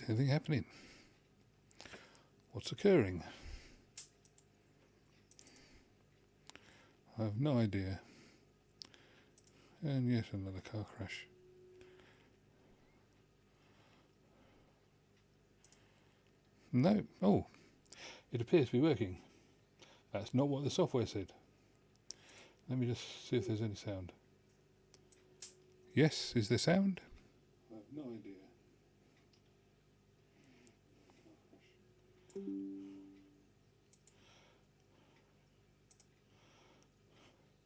anything happening? What's occurring? I have no idea. And yet another car crash. No. Oh, it appears to be working. That's not what the software said. Let me just see if there's any sound. Yes, is there sound? I have no idea.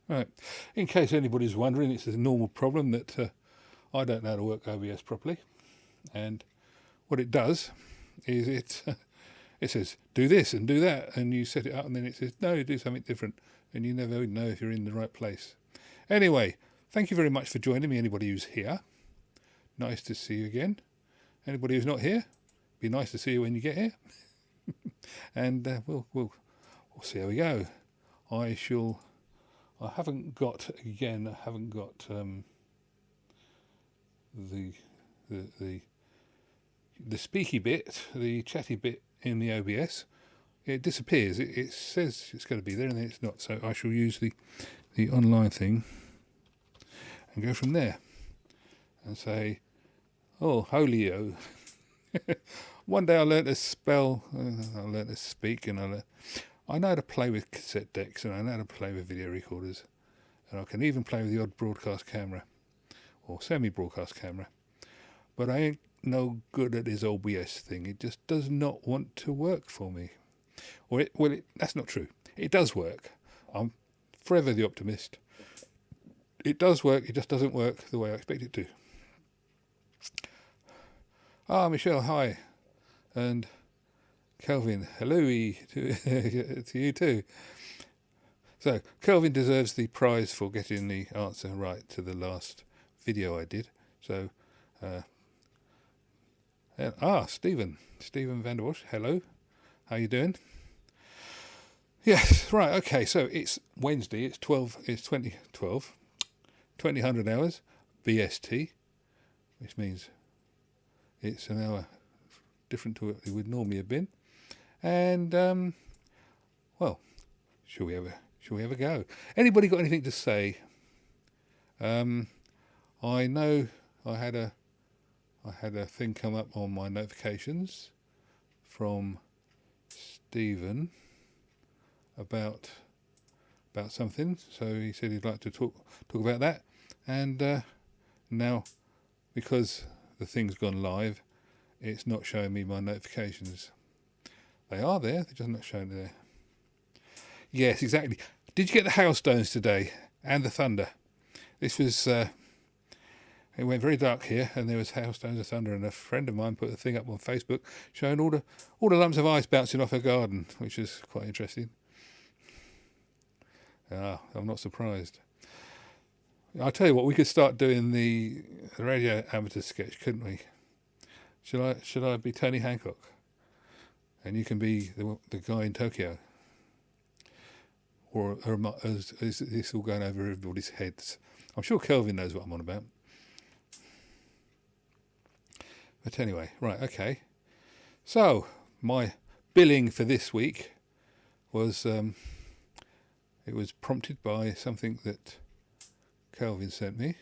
Right, in case anybody's wondering, it's a normal problem that I don't know how to work OBS properly, and what it does is it says do this and do that, and you set it up, and then it says no, do something different, and you never know if you're in the right place. Anyway, thank you very much for joining me, anybody who's here. Nice to see you again. Anybody who's not here, be nice to see you when you get here. And we'll see how we go. I haven't got the speaky bit, the chatty bit in the OBS. It disappears. It says it's going to be there, and then it's not. So I shall use the online thing and go from there and say, oh, holio. One day I learnt to spell, I learnt to speak, and I know how to play with cassette decks, and I know how to play with video recorders, and I can even play with the odd broadcast camera or semi-broadcast camera, but I ain't no good at this OBS thing. It just does not want to work for me. That's not true. It does work. I'm forever the optimist. It does work. It just doesn't work the way I expect it to. Ah, Michelle, hi, and Kelvin, hello to you too. So Kelvin deserves the prize for getting the answer right to the last video I did. So Stephen van der Bosch, hello, how you doing? Yes, right, okay, so it's Wednesday, it's 2000 hours BST, which means it's an hour different to what it would normally have been. And well, shall we have a go? Anybody got anything to say? I know I had a thing come up on my notifications from Stephen about something, so he said he'd like to talk about that, and now because the thing's gone live, it's not showing me my notifications. They are there, they're just not showing there. Yes, exactly. Did you get the hailstones today and the thunder? This was it went very dark here, and there was hailstones and thunder, and a friend of mine put a thing up on Facebook showing all the lumps of ice bouncing off her garden, which is quite interesting. I'm not surprised. I'll tell you what, we could start doing the radio amateur sketch, couldn't we? Should I be Tony Hancock, and you can be the guy in Tokyo? Or is this all going over everybody's heads? I'm sure Kelvin knows what I'm on about. But anyway, right, okay. So my billing for this week was it was prompted by something that Kelvin sent me.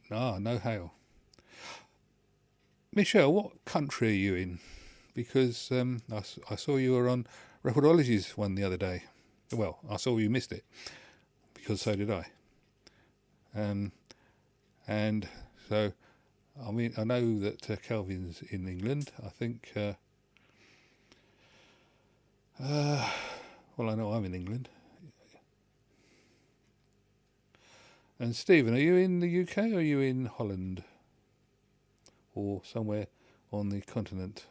No hail. Michelle, what country are you in? Because I saw you were on Recordology's one the other day. Well, I saw you missed it, because so did I. And so, I mean, I know that Kelvin's in England. I think, well, I know I'm in England. And Stephen, are you in the UK or are you in Holland? Or somewhere on the continent?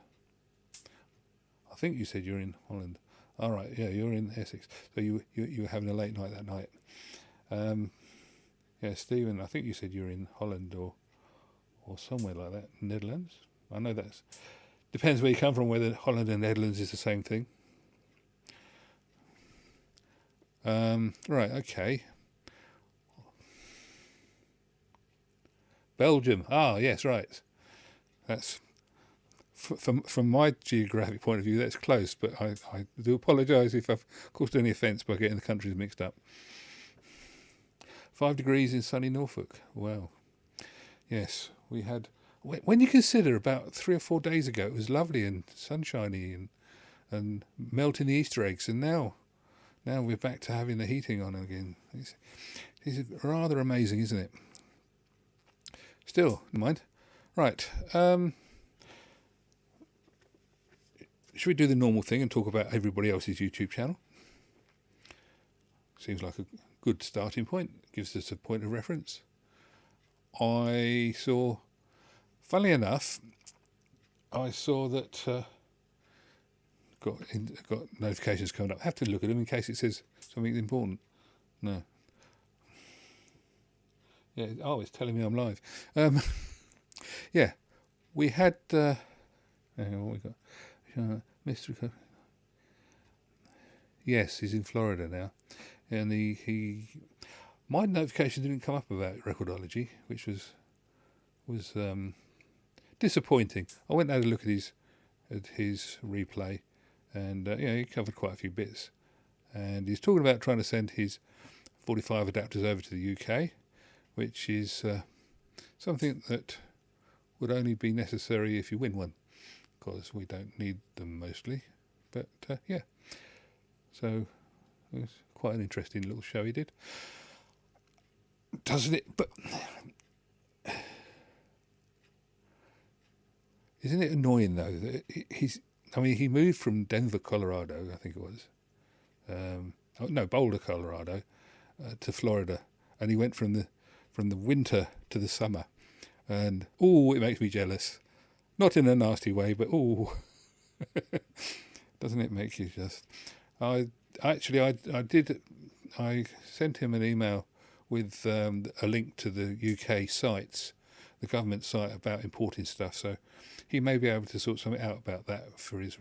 I think you said you're in Holland. All right, yeah, you're in Essex. So you were having a late night that night. Yeah, Stephen, I think you said you're in Holland or somewhere like that, Netherlands. I know that's depends where you come from, whether Holland and Netherlands is the same thing. Right, okay. Belgium. Ah, yes, right. That's from my geographic point of view, that's close. But I do apologise if I've caused any offence by getting the countries mixed up. 5 degrees in sunny Norfolk. Wow. Yes, we had. When you consider about 3 or 4 days ago, it was lovely and sunshiny and melting the Easter eggs, and now we're back to having the heating on again. It's rather amazing, isn't it? Still, never mind. Right. Should we do the normal thing and talk about everybody else's YouTube channel? Seems like a good starting point. Gives us a point of reference. I saw, funnily enough, that got notifications coming up. I have to look at them in case it says something important. No. Yeah. Oh, it's telling me I'm live. Yeah, we had. Hang on, what we got? Mr. Yes, he's in Florida now, and my notification didn't come up about Recordology, which was disappointing. I went and had a look at his replay, and he covered quite a few bits, and he's talking about trying to send his 45 adapters over to the UK, which is something that would only be necessary if you win one, because we don't need them mostly. But yeah, so it was quite an interesting little show he did, doesn't it? But isn't it annoying though that he moved from Denver, Colorado, I think it was, Boulder, Colorado, to Florida, and he went from the winter to the summer, and it makes me jealous, not in a nasty way, but doesn't it make you just? I sent him an email with a link to the UK sites, the government site, about importing stuff, so he may be able to sort something out about that for his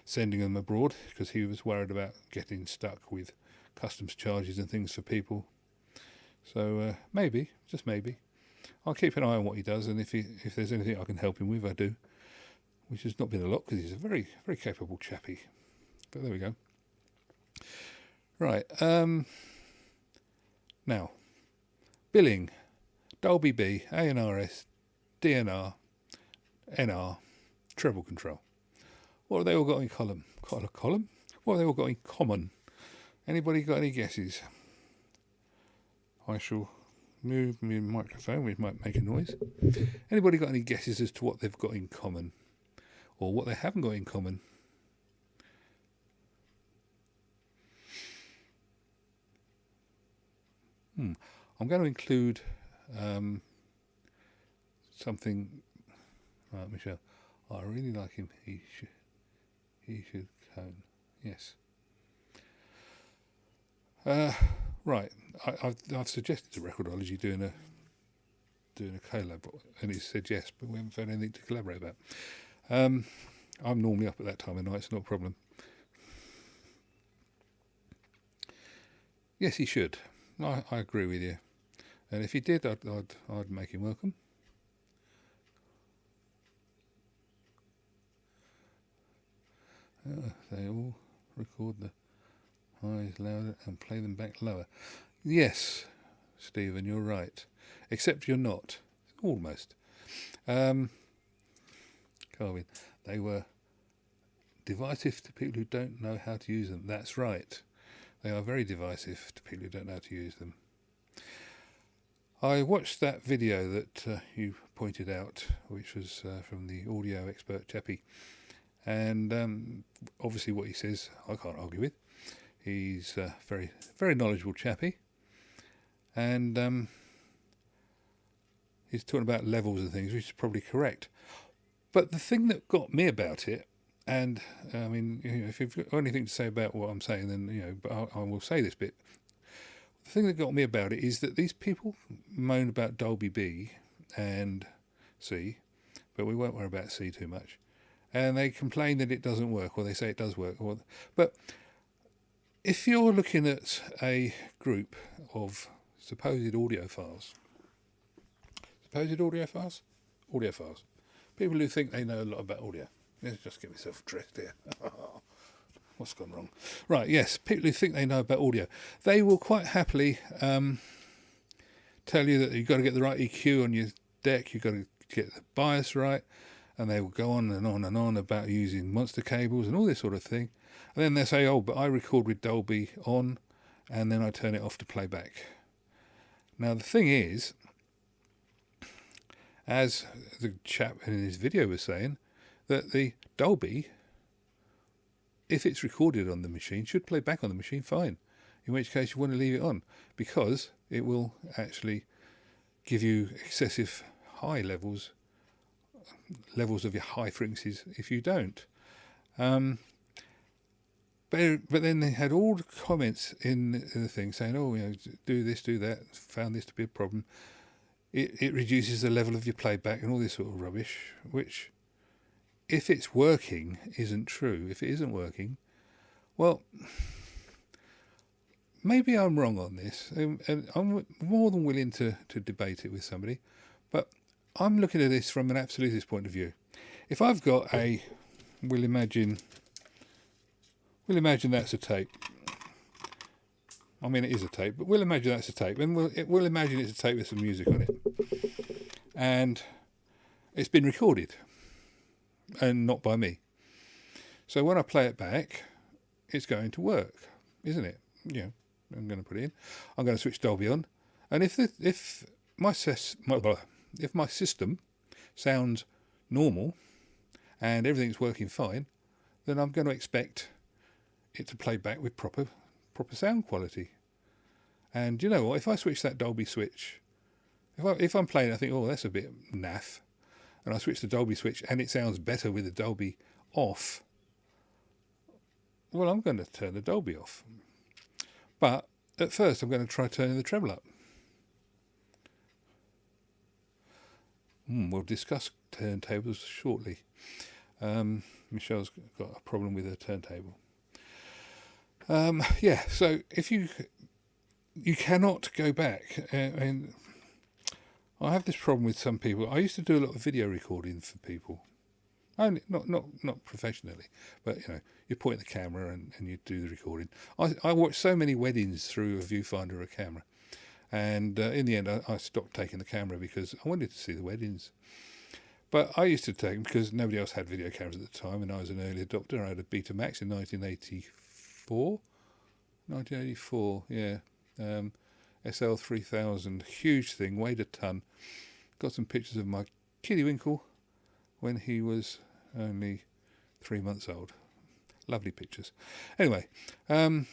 sending them abroad, because he was worried about getting stuck with customs charges and things for people. So maybe, just maybe, I'll keep an eye on what he does, and if there's anything I can help him with, I do, which has not been a lot because he's a very, very capable chappie. But there we go. Right. Now, billing, Dolby B, ANRS, DNR, NR, treble control. What have they all got in column? What have they all got in common? Anybody got any guesses? I shall move my microphone, which might make a noise. Anybody got any guesses as to what they've got in common, or what they haven't got in common? I'm going to include something. Right, Michelle, I really like him. He should cone. Yes. Right. I've suggested to Recordology doing a collab, and he said yes, but we haven't found anything to collaborate about. I'm normally up at that time of night. It's not a problem. Yes, he should. I agree with you. And if he did, I'd make him welcome. They all record the highs louder and play them back lower. Yes, Stephen, you're right. Except you're not. Almost. Carvin, they were divisive to people who don't know how to use them. That's right. They are very divisive to people who don't know how to use them. I watched that video that you pointed out, which was from the audio expert Chappie, and obviously what he says I can't argue with. He's a very, very knowledgeable Chappie, and he's talking about levels and things, which is probably correct. But the thing that got me about it, and I mean, if you've got anything to say about what I'm saying, then but I will say this bit. The thing that got me about it is that these people moan about Dolby B and C, but we won't worry about C too much, and they complain that it doesn't work, or they say it does work. But if you're looking at a group of supposed audio files, supposed audiophiles? Audiophiles. People who think they know a lot about audio. Let's just get myself dressed here. What's gone wrong? Right, yes, people who think they know about audio. They will quite happily tell you that you've got to get the right EQ on your deck, you've got to get the bias right, and they will go on and on and on about using monster cables and all this sort of thing. And then they say, oh, but I record with Dolby on, and then I turn it off to play back. Now, the thing is, as the chap in his video was saying, that the Dolby, if it's recorded on the machine, should play back on the machine fine. In which case you want to leave it on, because it will actually give you excessive high levels of your high frequencies if you don't. But then they had all the comments in the thing saying, oh, you know, do this, do that, found this to be a problem. It reduces the level of your playback and all this sort of rubbish, which, if it's working, isn't true. If it isn't working, well, maybe I'm wrong on this, and I'm more than willing to debate it with somebody, but I'm looking at this from an absolutist point of view. If I've got a, we'll imagine that's a tape. I mean, it is a tape, but we'll imagine that's a tape, and we'll imagine it's a tape with some music on it, and it's been recorded, and not by me. So when I play it back, it's going to work, isn't it? You know, I'm going to put it in. I'm going to switch Dolby on, and if my system sounds normal and everything's working fine, then I'm going to expect it to play back with proper sound quality. And you know what? If I switch that Dolby switch, if I'm playing, I think, oh, that's a bit naff, and I switch the Dolby switch and it sounds better with the Dolby off, well, I'm going to turn the Dolby off. But at first, I'm going to try turning the treble up. We'll discuss turntables shortly. Michelle's got a problem with her turntable. Yeah, so if you cannot go back, and I have this problem with some people. I used to do a lot of video recording for people, only not professionally, but you know, you point the camera and you do the recording. I watched so many weddings through a viewfinder or a camera, and in the end I stopped taking the camera because I wanted to see the weddings. But I used to take them because nobody else had video cameras at the time, and I was an early adopter. I had a Betamax in 1984, yeah. SL3000, huge thing, weighed a ton. Got some pictures of my kiddie winkle when he was only 3 months old. Lovely pictures. Anyway, and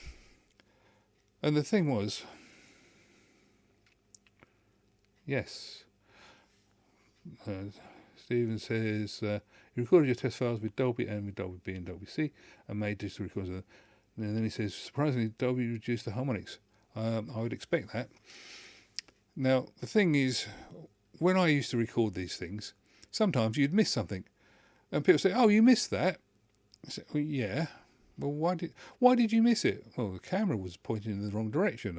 the thing was, yes, Stephen says, you recorded your test files with Dolby and with Dolby B and Dolby C and made digital recordings of them. And then he says, surprisingly, Dolby reduced the harmonics. I would expect that. Now, the thing is, when I used to record these things, sometimes you'd miss something. And people say, oh, you missed that? I say, well, yeah. Well, why did you miss it? Well, the camera was pointing in the wrong direction,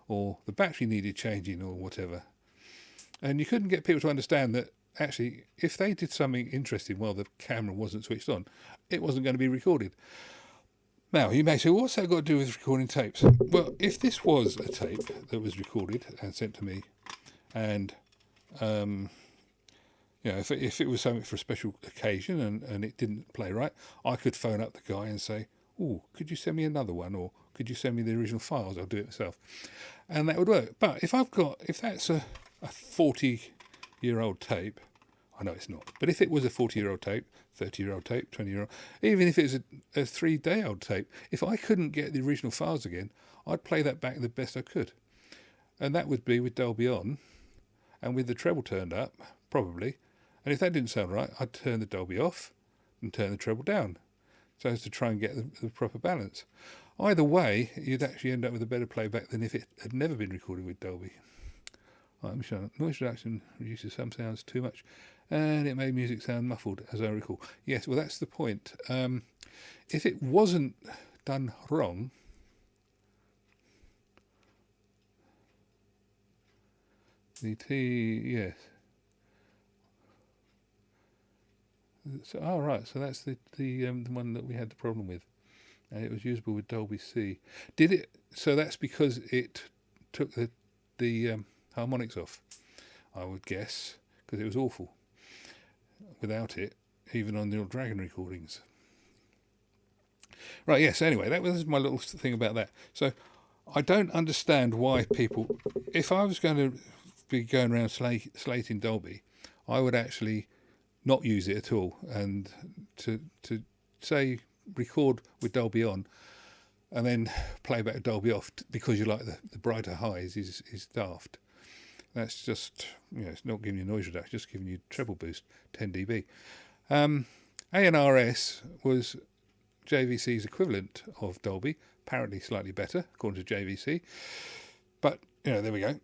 or the battery needed changing, or whatever. And you couldn't get people to understand that, actually, if they did something interesting while the camera wasn't switched on, it wasn't going to be recorded. Now, you may say, what's that got to do with recording tapes? Well, if this was a tape that was recorded and sent to me, and you know, if it was something for a special occasion and it didn't play right, I could phone up the guy and say, oh, could you send me another one, or could you send me the original files? I'll do it myself. And that would work. But if that's a 40-year-old tape, I know it's not, but if it was a 40-year-old tape, 30-year-old tape, 20-year-old, even if it was a 3-day-old tape, if I couldn't get the original files again, I'd play that back the best I could. And that would be with Dolby on and with the treble turned up, probably. And if that didn't sound right, I'd turn the Dolby off and turn the treble down, so as to try and get the proper balance. Either way, you'd actually end up with a better playback than if it had never been recorded with Dolby. Right, Michelle, noise reduction reduces some sounds too much, and it made music sound muffled, as I recall. Yes, well, that's the point. If it wasn't done wrong, yes, So, oh right, so that's the one that we had the problem with, and it was usable with Dolby C. Did it? So that's because it took the harmonics off, I would guess, because it was awful without it, even on the old Dragon recordings. Right, yes, anyway, that was my little thing about that. So I don't understand why people, if I was going to be going around slating Dolby, I would actually not use it at all, and to say record with Dolby on and then play back Dolby off because you like the brighter highs is daft. That's just, it's not giving you noise reduction, just giving you treble boost, 10 dB. ANRS was JVC's equivalent of Dolby, apparently slightly better according to JVC, but there we go.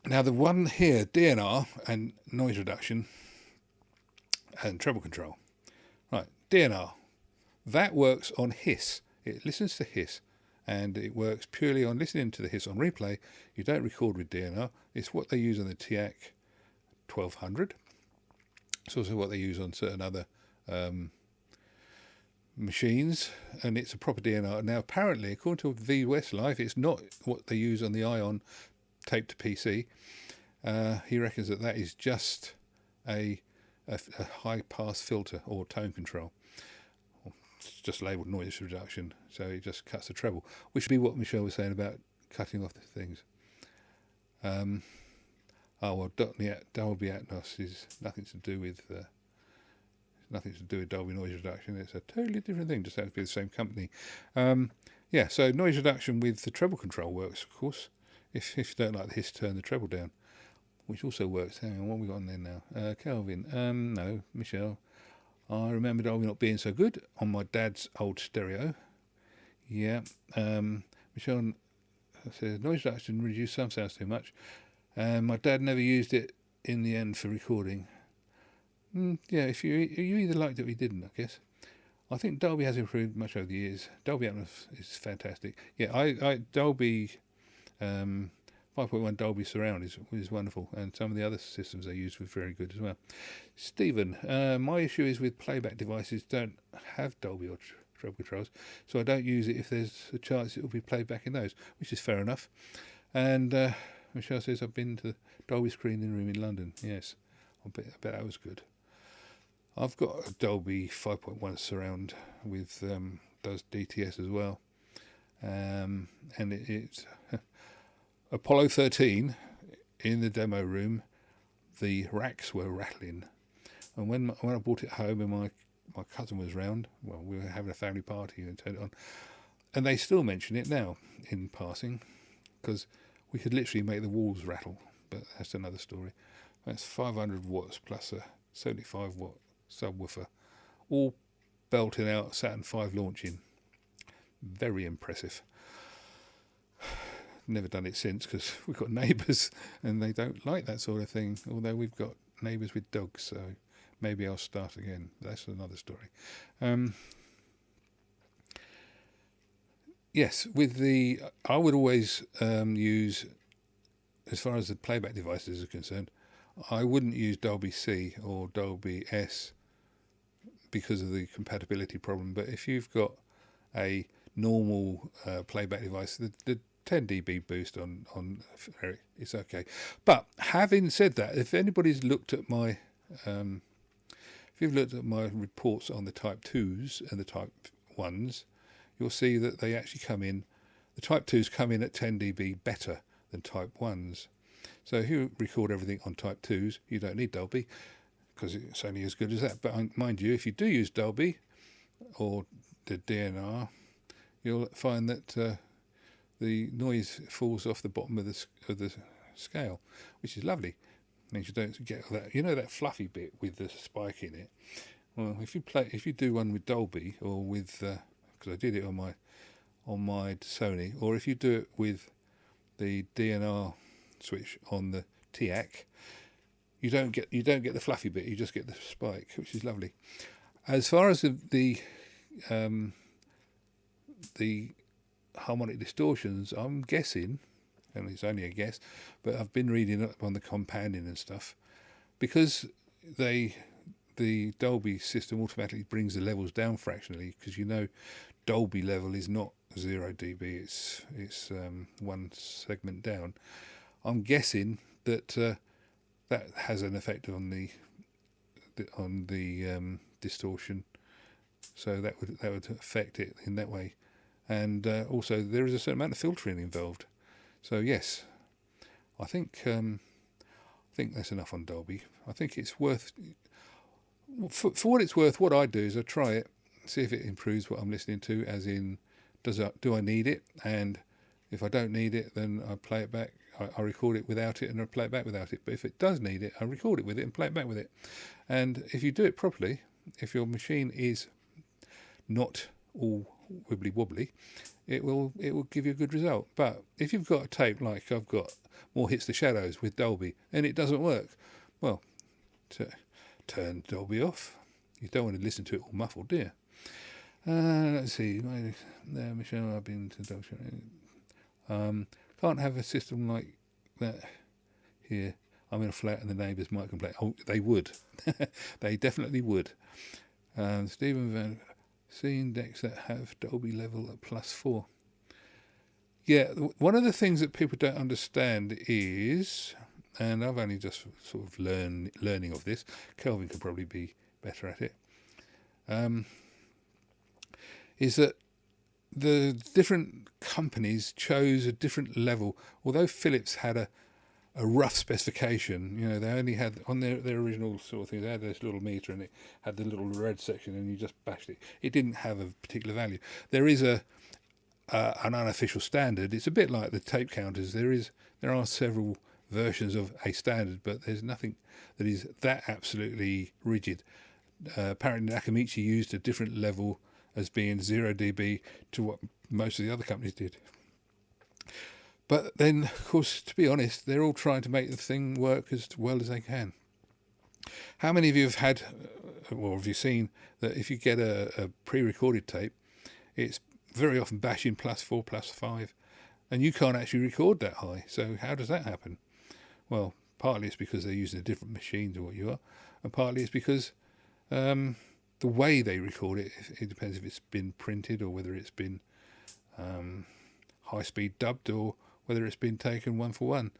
Now the one here, DNR and noise reduction and treble control. Right, DNR, that works on hiss. It listens to hiss, and it works purely on listening to the hiss on replay. You don't record with DNR. It's what they use on the teac 1200. It's also what they use on certain other machines, and it's a proper DNR. Now apparently, according to V Westlife, it's not what they use on the Ion tape to PC. He reckons that is just a high pass filter or tone control. It's just labelled noise reduction, so it just cuts the treble, which would be what Michelle was saying about cutting off the things. Oh well, Dolby Atmos is nothing to do with Dolby noise reduction. It's a totally different thing. Just has to be the same company. Yeah, so noise reduction with the treble control works, of course. If you don't like the hiss, turn the treble down, which also works. Hang on, what have we got on there now? Kelvin. No, Michelle. I remember Dolby not being so good on my dad's old stereo. Yeah. Michelle says noise reduction reduced some sounds too much. My dad never used it in the end for recording. Yeah, if you either liked it or you didn't, I guess. I think Dolby has improved much over the years. Dolby Atmos is fantastic. Yeah, I Dolby 5.1 Dolby Surround is wonderful, and some of the other systems they use were very good as well. Stephen, my issue is with playback devices don't have Dolby or treble controls, so I don't use it if there's a chance it will be played back in those, which is fair enough. And Michelle says I've been to the Dolby screening room in London. Yes, I bet that was good. I've got a Dolby 5.1 surround with does DTS as well, and it's Apollo 13 in the demo room. The racks were rattling, and when I brought it home and my cousin was round, well, we were having a family party and turned it on, and they still mention it now in passing because we could literally make the walls rattle, but that's another story. That's 500 watts plus a 75 watt subwoofer, all belting out Saturn V launching. Very impressive. Never done it since because we've got neighbours and they don't like that sort of thing, although we've got neighbours with dogs, so maybe I'll start again. That's another story. Yes, I would always use, as far as the playback devices are concerned, I wouldn't use Dolby C or Dolby S because of the compatibility problem. But if you've got a normal playback device, the 10 dB boost on Eric, it's okay. But having said that, if anybody's looked at my if you've looked at my reports on the Type 2s and the Type 1s, you'll see that they actually come in, the Type 2s come in at 10 dB better than Type 1s. So if you record everything on Type 2s, you don't need Dolby because it's only as good as that. But mind you, if you do use Dolby or the DNR, you'll find that the noise falls off the bottom of the scale, which is lovely. Means you don't get that, that fluffy bit with the spike in it. Well, if you do one with Dolby or with, because I did it on my Sony, or if you do it with the DNR switch on the teac, you don't get the fluffy bit. You just get the spike, which is lovely. As far as the harmonic distortions, I'm guessing, and it's only a guess, but I've been reading up on the compounding and stuff, because they the Dolby system automatically brings the levels down fractionally, because you know Dolby level is not 0 dB, it's one segment down. I'm guessing that that has an effect on the distortion, so that would affect it in that way. And also there is a certain amount of filtering involved. So yes, I think that's enough on Dolby. I think it's worth, for what it's worth, what I do is I try it, see if it improves what I'm listening to, as in, do I need it? And if I don't need it, then I play it back. I record it without it and I play it back without it. But if it does need it, I record it with it and play it back with it. And if you do it properly, if your machine is not all wibbly wobbly, it will give you a good result. But if you've got a tape like I've got, More Hits the Shadows with Dolby, and it doesn't work, well, turn Dolby off. You don't want to listen to it all muffled, do you? Let's see. Michelle, I've been to Dolby. Can't have a system like that here. I'm in a flat and the neighbours might complain. Oh, they would. They definitely would. Stephen Van, seen decks that have Dolby level at +4. Yeah, one of the things that people don't understand is, and I've only just sort of learning of this, Kelvin could probably be better at it, is that the different companies chose a different level. Although Philips had a rough specification, you know, they only had, on their original sort of thing, they had this little meter and it had the little red section and you just bashed it. It didn't have a particular value. There is an unofficial standard. It's a bit like the tape counters. There are several versions of a standard, but there's nothing that is that absolutely rigid. Apparently Nakamichi used a different level as being 0 dB to what most of the other companies did. But then, of course, to be honest, they're all trying to make the thing work as well as they can. How many of you have had, or have you seen, that if you get a pre-recorded tape, it's very often bashing +4, +5, and you can't actually record that high? So how does that happen? Well, partly it's because they're using a different machine to what you are, and partly it's because the way they record it, it depends if it's been printed or whether it's been high-speed dubbed or whether it's been taken one for one.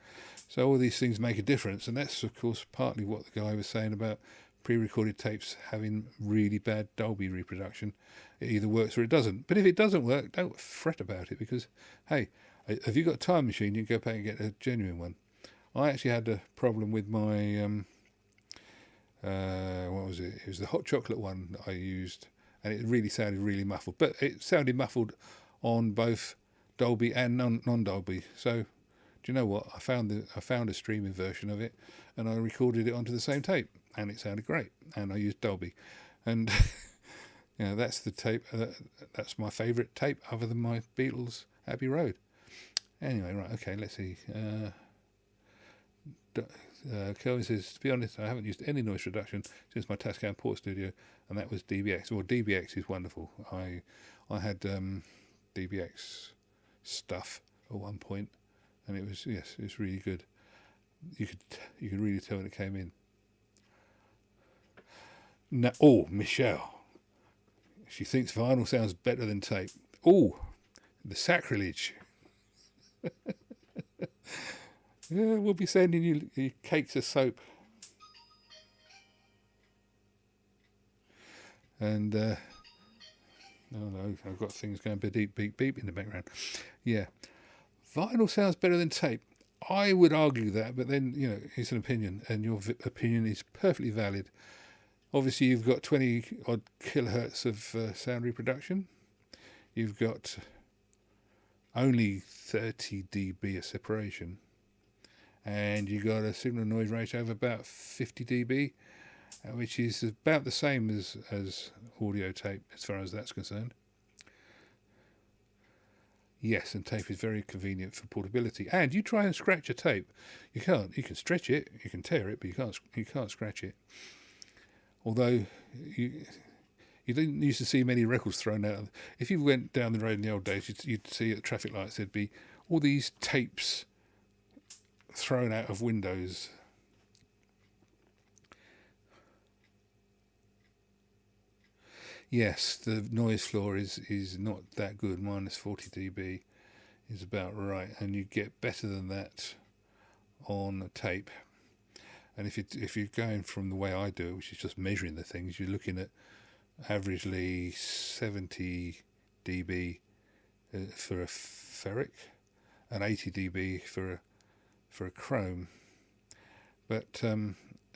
So all these things make a difference, and that's of course partly what the guy was saying about pre-recorded tapes having really bad Dolby reproduction. It either works or it doesn't. But if it doesn't work, don't fret about it, because hey, have you got a time machine, you can go back and get a genuine one. I actually had a problem with my what was it? It was the hot chocolate one that I used, and it really sounded really muffled. But it sounded muffled on both Dolby and non-Dolby. So, do you know what? I found a streaming version of it, and I recorded it onto the same tape, and it sounded great. And I used Dolby, and you know, that's the tape. That's my favourite tape, other than my Beatles Abbey Road. Anyway, right, okay, let's see. Kelvin says, to be honest, I haven't used any noise reduction since my Tascam Port Studio, and that was DBX. Well, DBX is wonderful. I had DBX stuff at one point, and it was really good. You could really tell when it came in. Now, oh, Michelle, she thinks vinyl sounds better than tape. Oh, the sacrilege. Yeah, we'll be sending you cakes of soap. And oh no, I've got things going beep, beep, beep in the background. Yeah, vinyl sounds better than tape. I would argue that, but then, you know, it's an opinion, and your opinion is perfectly valid. Obviously, you've got 20 odd kilohertz of sound reproduction. You've got only 30 dB of separation, and you got a signal noise ratio of about 50 dB, which is about the same as audio tape as far as that's concerned. Yes, and tape is very convenient for portability. And you try and scratch a tape, you can't. You can stretch it, you can tear it, but you can't scratch it. Although you didn't used to see many records thrown out. If you went down the road in the old days, you'd see at traffic lights there'd be all these tapes thrown out of windows. yes, the noise floor is not that good. Minus 40 dB is about right, and you get better than that on a tape. And if you're going from the way I do it, which is just measuring the things, you're looking at averagely 70 dB for a ferric and 80 dB for a chrome. But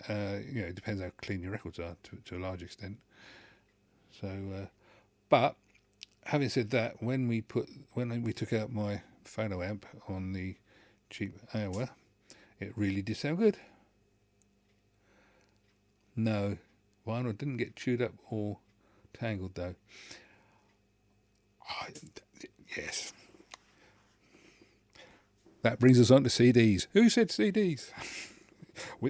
it depends how clean your records are to a large extent. So, but having said that, when we took out my phono amp on the cheap AOA, it really did sound good. No, vinyl didn't get chewed up or tangled though. Yes. That brings us on to CDs. Who said CDs?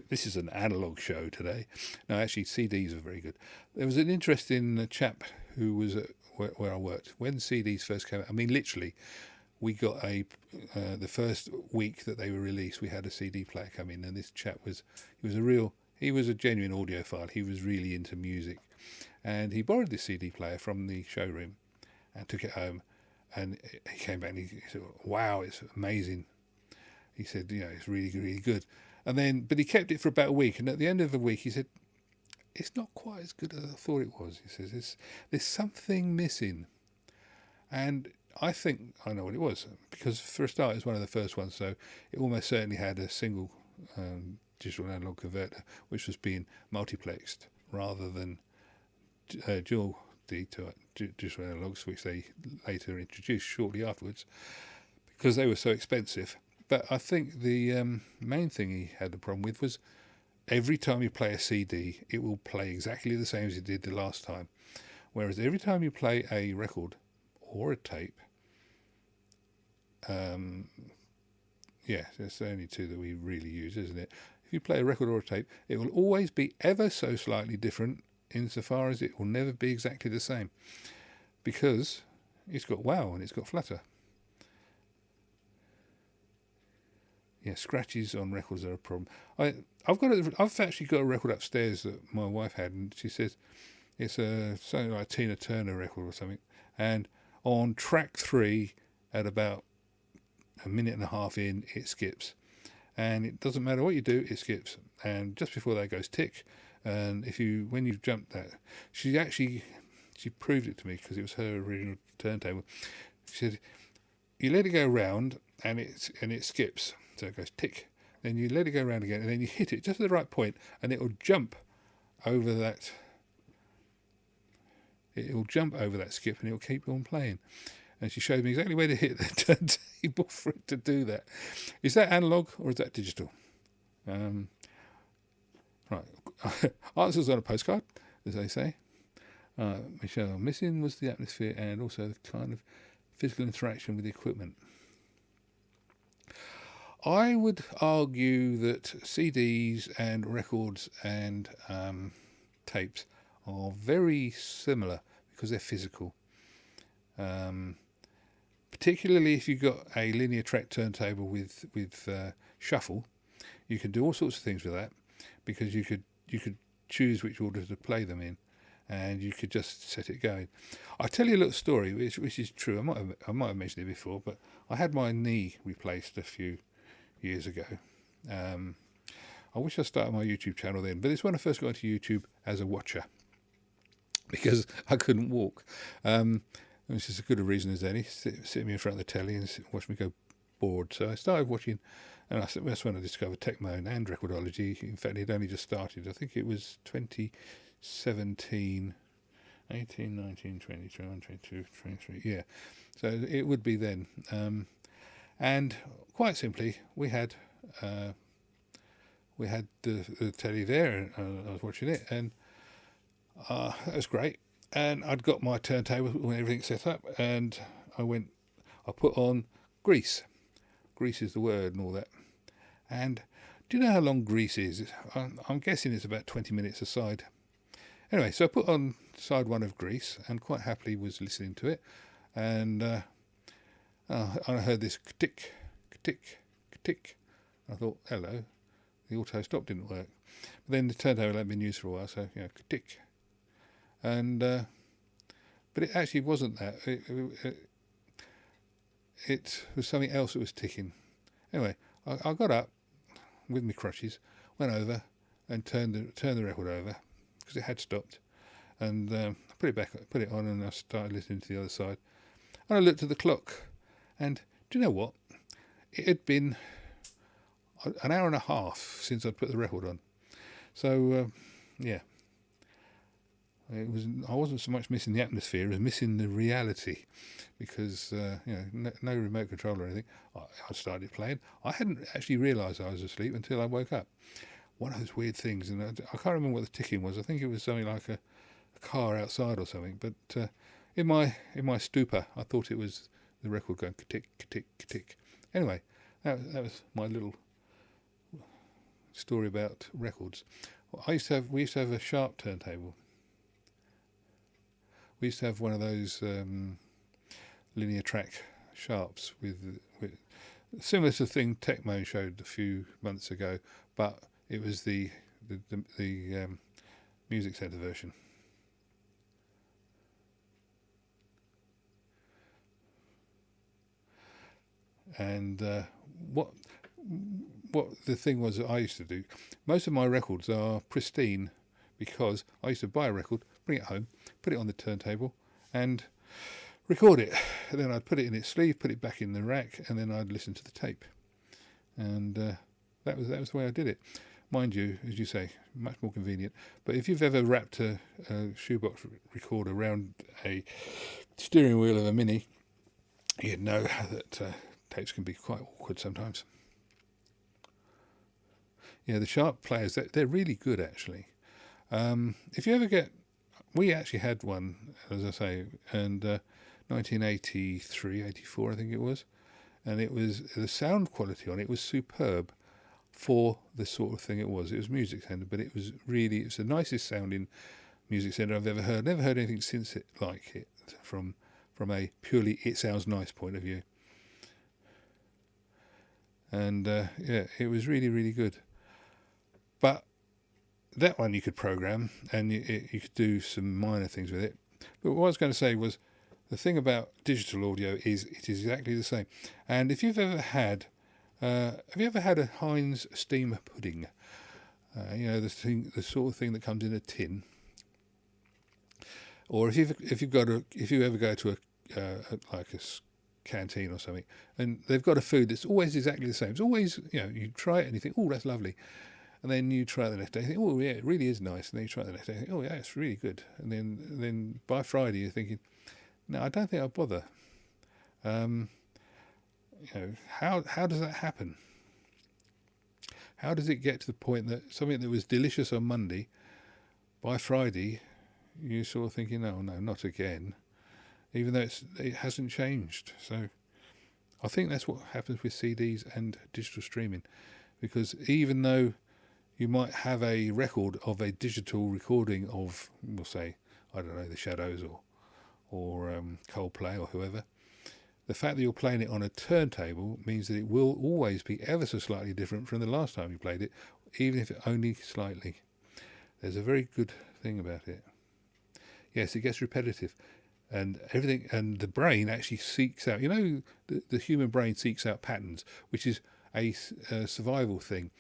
This is an analog show today. No, actually, CDs are very good. There was an interesting chap who was at where I worked when CDs first came out. I mean, literally, we got the first week that they were released, we had a CD player come in, and this chap he was a genuine audiophile. He was really into music, and he borrowed this CD player from the showroom and took it home. And he came back and he said, "Wow, it's amazing." He said, "It's really, really good." But he kept it for about a week, and at the end of the week, he said, "It's not quite as good as I thought it was." He says, "There's something missing," and I think I know what it was, because for a start, it was one of the first ones, so it almost certainly had a single digital analog converter, which was being multiplexed rather than dual digital analogs, which they later introduced shortly afterwards, because they were so expensive. But I think the main thing he had the problem with was every time you play a CD, it will play exactly the same as it did the last time. Whereas every time you play a record or a tape, there's the only two that we really use, isn't it? If you play a record or a tape, it will always be ever so slightly different, insofar as it will never be exactly the same, because it's got wow and it's got flutter. Yeah, scratches on records are a problem. I've actually got a record upstairs that my wife had, and she says it's something like a Tina Turner record or something. And on track 3, at about a minute and a half in, it skips, and it doesn't matter what you do, it skips. And just before that goes tick. And when you jump that, she proved it to me because it was her original turntable. She said, you let it go round and it skips. So it goes tick, then you let it go around again, and then you hit it just at the right point, and it will jump over that. It will jump over that skip, and it will keep on playing. And she showed me exactly where to hit the turntable for it to do that. Is that analog or is that digital? Right, answers on a postcard, as they say. Michelle, missing was the atmosphere and also the kind of physical interaction with the equipment. I would argue that CDs and records and tapes are very similar because they're physical. Particularly if you've got a linear track turntable with shuffle, you can do all sorts of things with that, because you could choose which order to play them in, and you could just set it going. I'll tell you a little story, which is true. I might have mentioned it before, but I had my knee replaced a few years ago. I wish I started my YouTube channel then, but it's when I first got into YouTube as a watcher, because I couldn't walk. Which is as good a reason as any, sit me in front of the telly and watch me go bored. So I started watching, and that's when I discovered Techmoan and Recordology. In fact, it had only just started. I think it was 2017, 18, 19, 20, 21, 22, 23, yeah. So it would be then. And quite simply, we had the telly there, and I was watching it, and that was great. And I'd got my turntable and everything set up, and I put on Grease. Grease is the word and all that. And do you know how long Grease is? I'm guessing it's about 20 minutes a side. Anyway, so I put on side 1 of Grease and quite happily was listening to it. And I heard this tick, tick, tick. I thought, hello, the auto stop didn't work. But then the turntable hadn't been used for a while, so tick. And but it actually wasn't that. It was something else that was ticking. Anyway, I got up with my crutches, went over and turned the record over because it had stopped, and put it on, and I started listening to the other side. And I looked at the clock, and do you know what? It had been an hour and a half since I'd put the record on. So yeah, I wasn't so much missing the atmosphere as missing the reality, because no remote control or anything. I started playing. I hadn't actually realised I was asleep until I woke up. One of those weird things, and I can't remember what the ticking was. I think it was something like a car outside or something. But in my stupor, I thought it was the record going ka-tick, ka-tick, ka-tick. Anyway, that was my little story about records. We used to have a sharp turntable. We used to have one of those linear track sharps with similar to the thing Tecmo showed a few months ago, but it was the Music Centre version. And what the thing was that I used to do, most of my records are pristine, because I used to buy a record, bring it home, put it on the turntable, and record it. And then I'd put it in its sleeve, put it back in the rack, and then I'd listen to the tape. And that was the way I did it. Mind you, as you say, much more convenient. But if you've ever wrapped a shoebox recorder around a steering wheel of a Mini, you'd know that tapes can be quite awkward sometimes. Yeah, the sharp players, they're really good actually. If you ever get, we actually had one, as I say, and 1983, 84 I think it was, and it was, the sound quality on it was superb for the sort of thing it was. It was Music Centre, but it's the nicest sounding Music Centre I've ever heard. Never heard anything since it like it from a purely it sounds nice point of view. And yeah, it was really, really good. But that one you could program, and you could do some minor things with it. But what I was going to say was, the thing about digital audio is it is exactly the same. And if you've ever had, have you ever had a Heinz steam pudding? The sort of thing that comes in a tin. Or if you ever go to a canteen or something, and they've got a food that's always exactly the same. It's always, you try it and you think, oh, that's lovely. And then you try it the next day, you think, oh yeah, it really is nice. And then you try it the next day, you think, oh yeah, it's really good. And then by Friday you're thinking, no, I don't think I'll bother. How does that happen? How does it get to the point that something that was delicious on Monday, by Friday, you're sort of thinking, no, not again, even though it hasn't changed. So I think that's what happens with CDs and digital streaming, because even though you might have a record of a digital recording of, we'll say, I don't know, the Shadows or Coldplay or whoever, the fact that you're playing it on a turntable means that it will always be ever so slightly different from the last time you played it, even if only slightly. There's a very good thing about it. Yes, it gets repetitive, and everything, and the brain actually seeks out, the human brain seeks out patterns, which is a survival thing.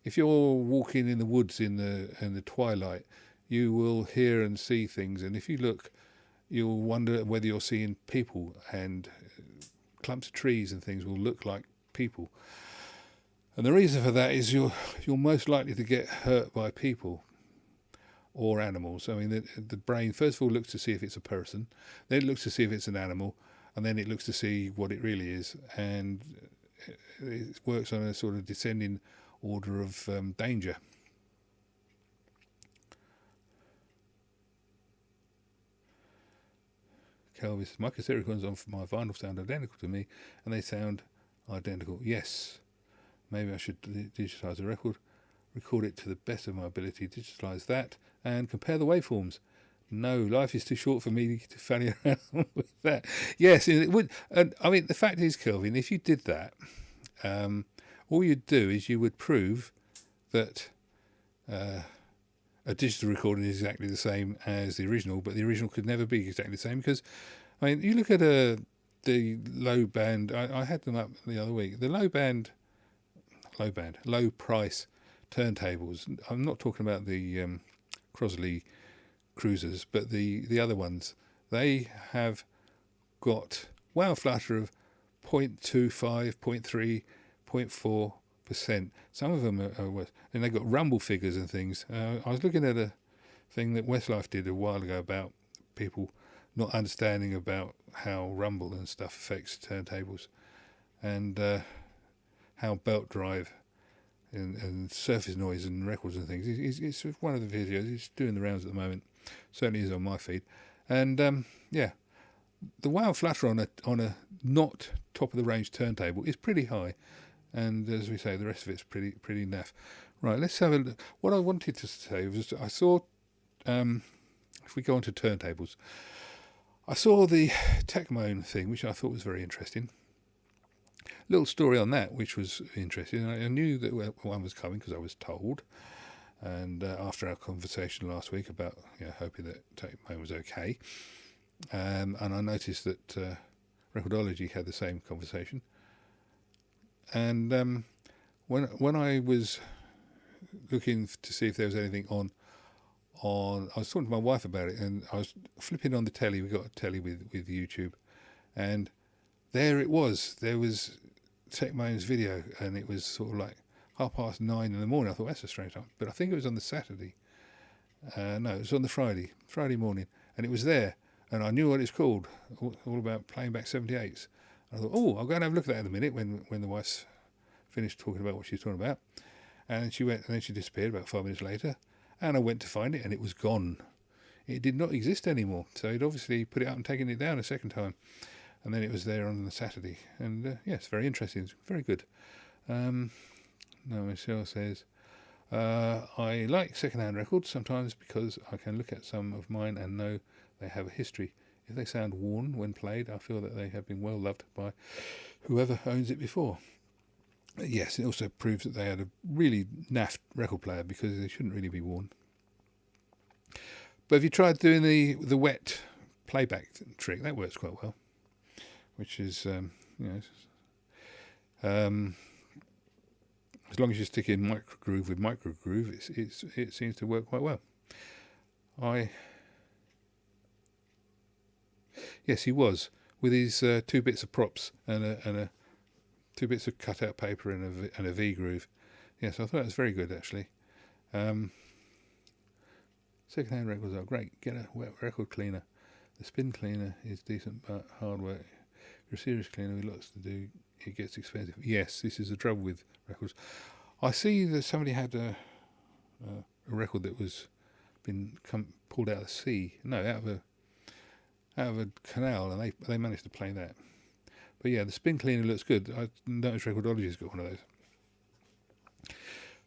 If you're walking in the woods in the twilight, you will hear and see things, and if you look, you'll wonder whether you're seeing people, and clumps of trees and things will look like people. And the reason for that is you're most likely to get hurt by people or animals. I mean, the brain first of all looks to see if it's a person, then it looks to see if it's an animal, and then it looks to see what it really is, and it works on a sort of descending order of danger. Kelvin says, my cassette recordings on my vinyl sound identical to me, and they sound identical. Yes, maybe I should digitise a record, record it to the best of my ability, digitise that, and compare the waveforms. No, life is too short for me to fanny around with that. Yes, it would. And I mean, the fact is, Kelvin, if you did that, all you'd do is you would prove that a digital recording is exactly the same as the original, but the original could never be exactly the same because, I mean, you look at the low band. I had them up the other week. The low price turntables. I'm not talking about the Crosley Cruisers, but the other ones. They have got wow flutter of 0.25, 0.3, 0.4%. Some of them are worse. And they've got rumble figures and things. I was looking at a thing that Westlife did a while ago about people not understanding about how rumble and stuff affects turntables, and how belt drive and surface noise and records and things. It's one of the videos. It's doing the rounds at the moment. Certainly is on my feed. And yeah, the wow flutter on a not top of the range turntable is pretty high, and as we say, the rest of it's pretty naff. Right, let's have a look. What I wanted to say was I saw, if we go on to turntables, I saw the Techmoan thing, which I thought was very interesting. Little story on that, which was interesting. I knew that one was coming because I was told, and after our conversation last week about hoping that Techmoan was okay, and I noticed that Recordology had the same conversation. And when I was looking to see if there was anything on, I was talking to my wife about it, and I was flipping on the telly. We got a telly with YouTube, and there it was. There was Techmoan's video, and it was sort of like 9:30 in the morning. I thought, that's a strange time, but I think it was on the Saturday. No, it was on the Friday morning, and it was there, and I knew what it's called, all about playing back 78s. I thought, I'll go and have a look at that in a minute when the wife's finished talking about what she's talking about. And she went, and then she disappeared about 5 minutes later, and I went to find it, and it was gone. It did not exist anymore, so he'd obviously put it up and taken it down a second time. And then it was there on the Saturday, and it's very interesting. It's very good. No, Michelle says, I like second-hand records sometimes because I can look at some of mine and know they have a history. If they sound worn when played, I feel that they have been well loved by whoever owns it before. Yes, it also proves that they had a really naff record player because they shouldn't really be worn. But if you tried doing the wet playback trick, that works quite well. Which is, as long as you stick in microgroove with microgroove, it seems to work quite well. Yes, he was with his 2 bits of props and a 2 bits of cutout paper and a V groove. Yes, I thought it was very good actually. Second-hand records are great. Get a wet record cleaner. The spin cleaner is decent but hard work. If you're a serious cleaner with lots to do, it gets expensive. Yes, this is the trouble with records. I see that somebody had a record that was pulled out of the sea. No, out of a canal, and they managed to play that. But yeah, the spin cleaner looks good. I noticed Recordology's got one of those.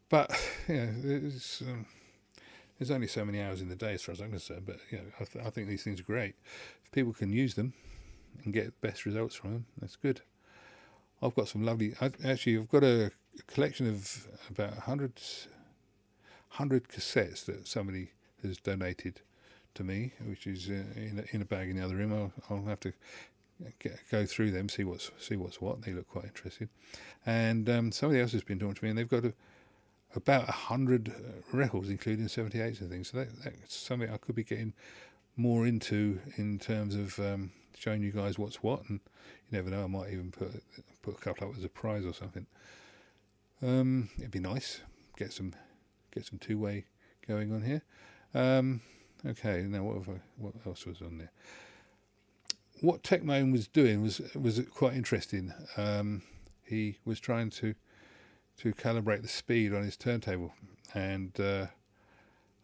But there's only so many hours in the day as far as I'm concerned. But I think these things are great. If people can use them and get the best results from them, that's good. I've got some lovely. I've got a collection of about 100 cassettes that somebody has donated to me, which is in a bag in the other room. I'll have to go through them, see what's what. They look quite interesting. And somebody else has been talking to me, and they've got about 100 records, including 78s and things. So that's something I could be getting more into in terms of showing you guys what's what. And you never know, I might even put a couple up as a prize or something. It'd be nice. Get some two-way going on here. Okay, now what else was on there? What Techmoan was doing was quite interesting. He was trying to calibrate the speed on his turntable, and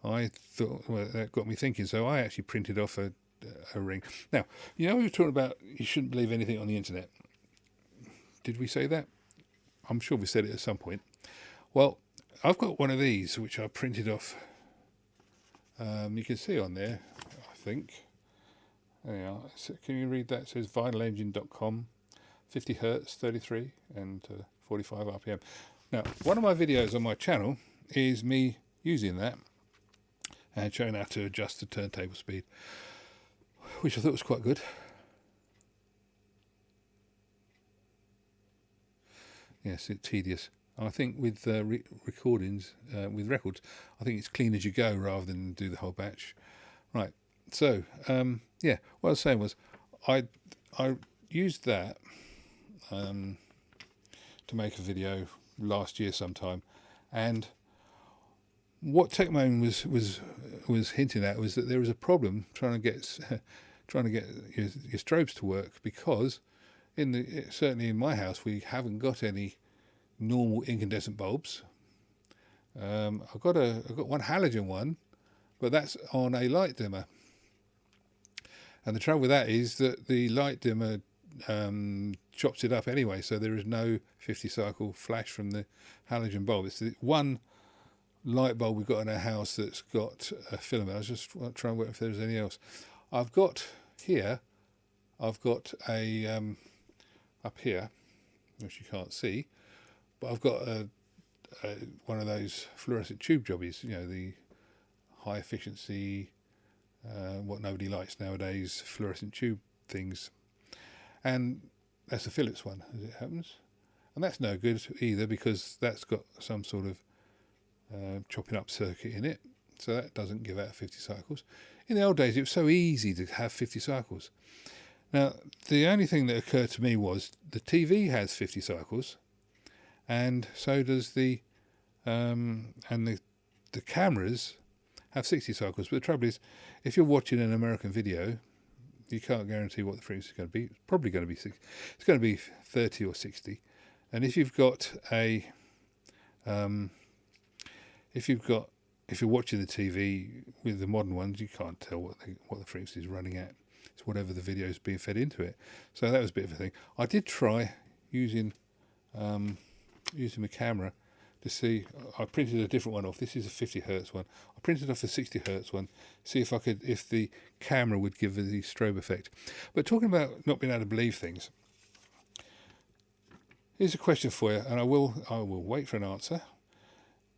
I thought, well, that got me thinking. So I actually printed off a ring. Now, we were talking about you shouldn't believe anything on the internet. Did we say that? I'm sure we said it at some point. Well, I've got one of these which I printed off. You can see on there, I think. There you are. Can you read that? It says vinylengine.com, 50 hertz, 33 and 45 RPM. Now, one of my videos on my channel is me using that and showing how to adjust the turntable speed, which I thought was quite good. Yes, it's tedious. I think with recordings, with records, I think it's clean as you go rather than do the whole batch. Right. So yeah, what I was saying was, I used that to make a video last year sometime, and what TechMoan was hinting at was that there was a problem trying to get your strobes to work, because certainly in my house we haven't got any normal incandescent bulbs. I've got one halogen one, but that's on a light dimmer, and the trouble with that is that the light dimmer chops it up anyway, so there is no 50 cycle flash from the halogen bulb. It's the one light bulb we've got in our house that's got a filament. I was just trying to work if there's anything else. I've got a up here, which you can't see, but I've got one of those fluorescent tube jobbies, you know, the high efficiency, what nobody likes nowadays, fluorescent tube things. And that's a Philips one, as it happens. And that's no good either, because that's got some sort of chopping up circuit in it, so that doesn't give out 50 cycles. In the old days it was so easy to have 50 cycles. Now the only thing that occurred to me was the TV has 50 cycles, and so does the cameras have 60 cycles. But the trouble is, if you're watching an American video, you can't guarantee what the frequency is going to be. It's probably going to be 60. It's going to be 30 or 60. And if you've got a if you're watching the TV with the modern ones, you can't tell what the frequency is running at. It's whatever the video is being fed into it. So that was a bit of a thing. I did try using my camera to see. I printed a different one off. This is a 50 hertz one. I printed off a 60 hertz one. See if the camera would give the strobe effect. But talking about not being able to believe things, here's a question for you, and I will wait for an answer.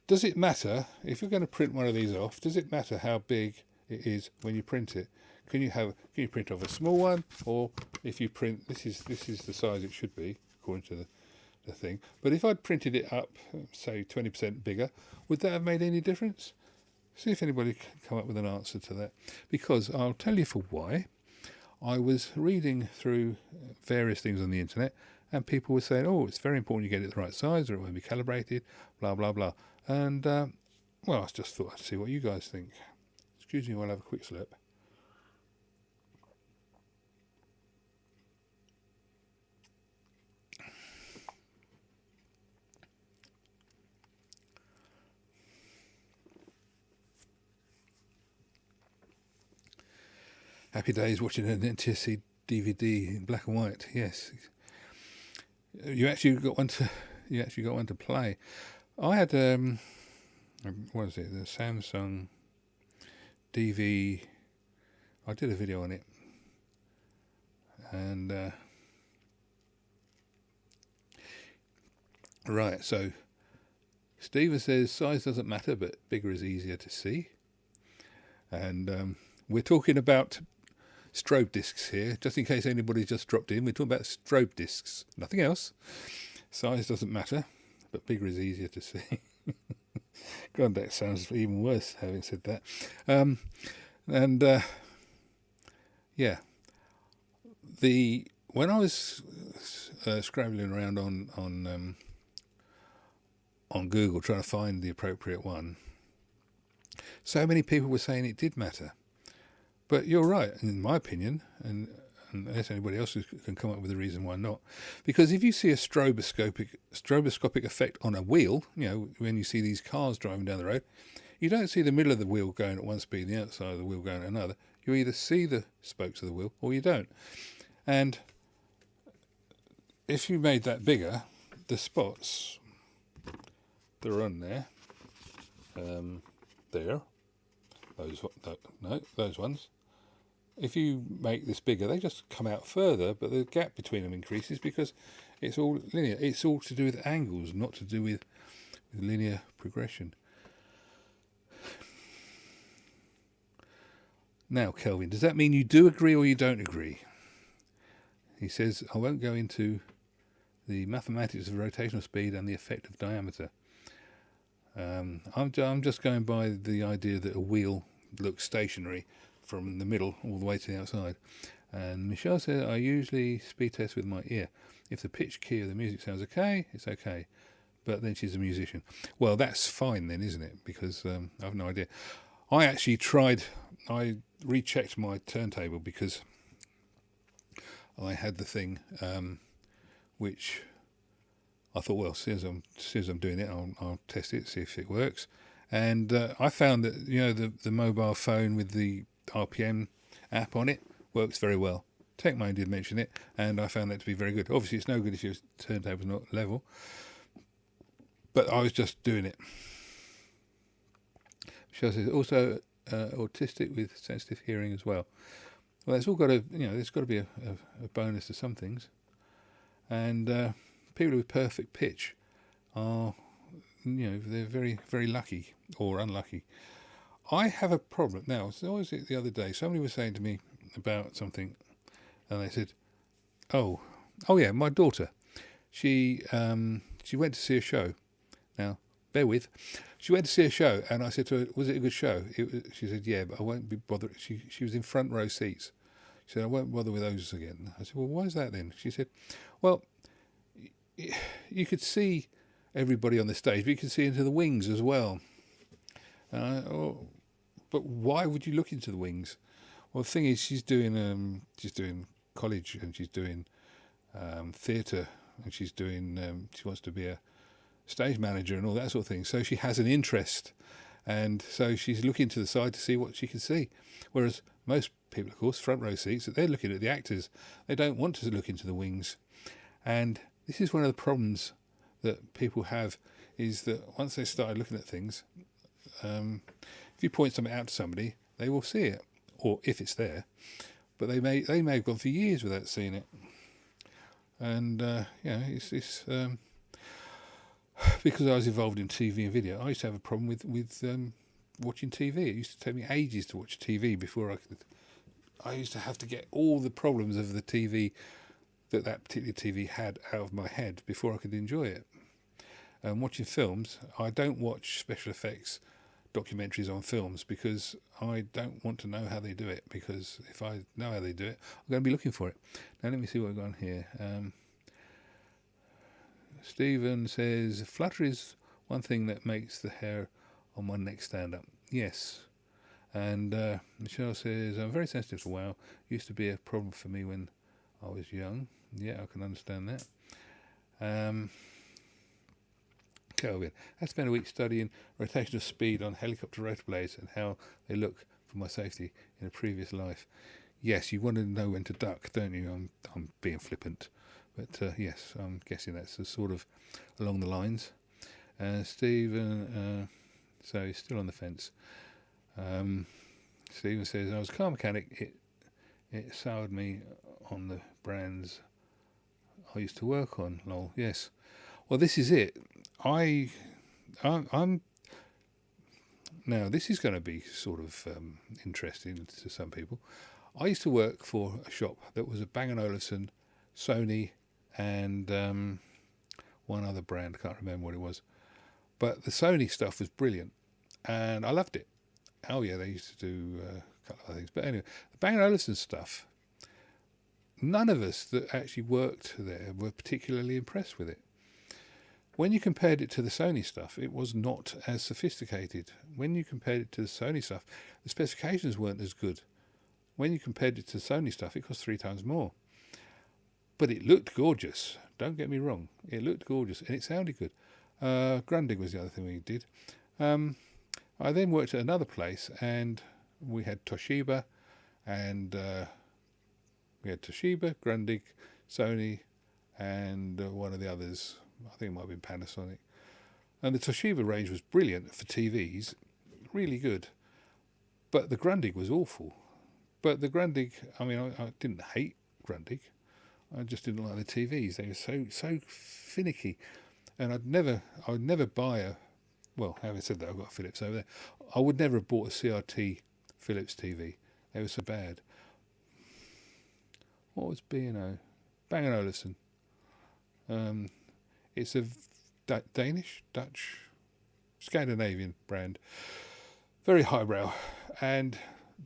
Does it matter if you're going to print one of these off? Does it matter how big it is when you print it? Can you print off a small one, or if you print this is the size it should be according to the thing? But if I'd printed it up, say 20% bigger, would that have made any difference? See if anybody can come up with an answer to that. Because I'll tell you for why. I was reading through various things on the internet, and people were saying, oh, it's very important you get it the right size or it won't be calibrated, blah, blah, blah. And, well, I just thought I'd see what you guys think. Excuse me while I have a quick slip. Happy days watching an NTSC DVD in black and white. Yes, you actually got one to play. I had what is it? The Samsung DV. I did a video on it, and right. So Steven says size doesn't matter, but bigger is easier to see. And we're talking about strobe discs here, just in case anybody just dropped in. We're talking about strobe discs, nothing else. Size doesn't matter, but bigger is easier to see. God, that sounds even worse having said that. Yeah, when I was scrambling around on Google trying to find the appropriate one, so many people were saying it did matter. But you're right, in my opinion, and unless anybody else can come up with a reason why not. Because if you see a stroboscopic effect on a wheel, you know, when you see these cars driving down the road, you don't see the middle of the wheel going at one speed and the outside of the wheel going at another. You either see the spokes of the wheel or you don't. And if you made that bigger, the spots that are on there, those ones, if you make this bigger, they just come out further, but the gap between them increases because it's all linear. It's all to do with angles, not to do with linear progression. Now, Kelvin, does that mean you do agree or you don't agree? He says, I won't go into the mathematics of rotational speed and the effect of diameter. I'm just going by the idea that a wheel looks stationary from the middle all the way to the outside. And Michelle says, I usually speed test with my ear. If the pitch key of the music sounds okay, it's okay. But then she's a musician. Well, that's fine then, isn't it? Because I have no idea. I actually I rechecked my turntable because I had the thing which I thought, well, as soon as I'm doing it, I'll test it, see if it works. And I found that, you know, the mobile phone with the RPM app on it works very well. TechMine did mention it, and I found that to be very good. Obviously, it's no good if your turntable's not level, but I was just doing it. Michelle says also autistic with sensitive hearing as well. Well, it's all got to, you know, there's got to be a bonus to some things, and people with perfect pitch are, you know, they're very, very lucky or unlucky. I have a problem now. So what was it the other day? Somebody was saying to me about something, and they said, "Oh yeah, my daughter. She went to see a show. Now, bear with. She went to see a show, and I said to her, "Was it a good show?" She said, "Yeah, but I won't be bothered." She was in front row seats. She said, "I won't bother with those again." I said, "Well, why is that then?" She said, "Well, you could see everybody on the stage, but you could see into the wings as well." But why would you look into the wings? Well, the thing is, she's doing college, and she's doing theatre, and she's doing she wants to be a stage manager and all that sort of thing. So she has an interest, and so she's looking to the side to see what she can see. Whereas most people, of course, front row seats, they're looking at the actors. They don't want to look into the wings. And this is one of the problems that people have, is that once they started looking at things, if you point something out to somebody, they will see it, or if it's there. But they may have gone for years without seeing it. And it's because I was involved in TV and video, I used to have a problem with watching TV. It used to take me ages to watch TV before I could. I used to have to get all the problems of the TV that particular TV had out of my head before I could enjoy it. And watching films, I don't watch special effects documentaries on films because I don't want to know how they do it, because if I know how they do it, I'm going to be looking for it. Now let me see what I've got on here. Stephen says, flutter is one thing that makes the hair on my neck stand up. Yes. And Michelle says, I'm very sensitive to wow. Used to be a problem for me when I was young. Yeah, I can understand that. Kelvin, I spent a week studying rotational speed on helicopter rotor blades and how they look for my safety in a previous life. Yes, you want to know when to duck, don't you? I'm being flippant. But yes, I'm guessing that's sort of along the lines. Stephen, so he's still on the fence. Stephen says, I was a car mechanic. It soured me on the brands I used to work on. Lol. Yes. Well, this is it. I'm now. This is going to be sort of interesting to some people. I used to work for a shop that was a Bang & Olufsen, Sony, and one other brand. I can't remember what it was. But the Sony stuff was brilliant, and I loved it. Oh yeah, they used to do a couple of other things. But anyway, the Bang & Olufsen stuff, none of us that actually worked there were particularly impressed with it. When you compared it to the Sony stuff, it was not as sophisticated. When you compared it to the Sony stuff, the specifications weren't as good. When you compared it to the Sony stuff, it cost 3 times more. But it looked gorgeous. Don't get me wrong. It looked gorgeous, and it sounded good. Grundig was the other thing we did. I then worked at another place, and we had Toshiba, and Grundig, Sony, and one of the others. I think it might have been Panasonic. And the Toshiba range was brilliant for TVs, really good. But the Grundig was awful. But the Grundig, I mean, I didn't hate Grundig. I just didn't like the TVs. They were so finicky. And I would never buy a, well, having said that, I've got a Philips over there. I would never have bought a CRT Philips TV. They were so bad. What was B&O? Bang & Olufsen. It's a Danish, Dutch, Scandinavian brand. Very highbrow, and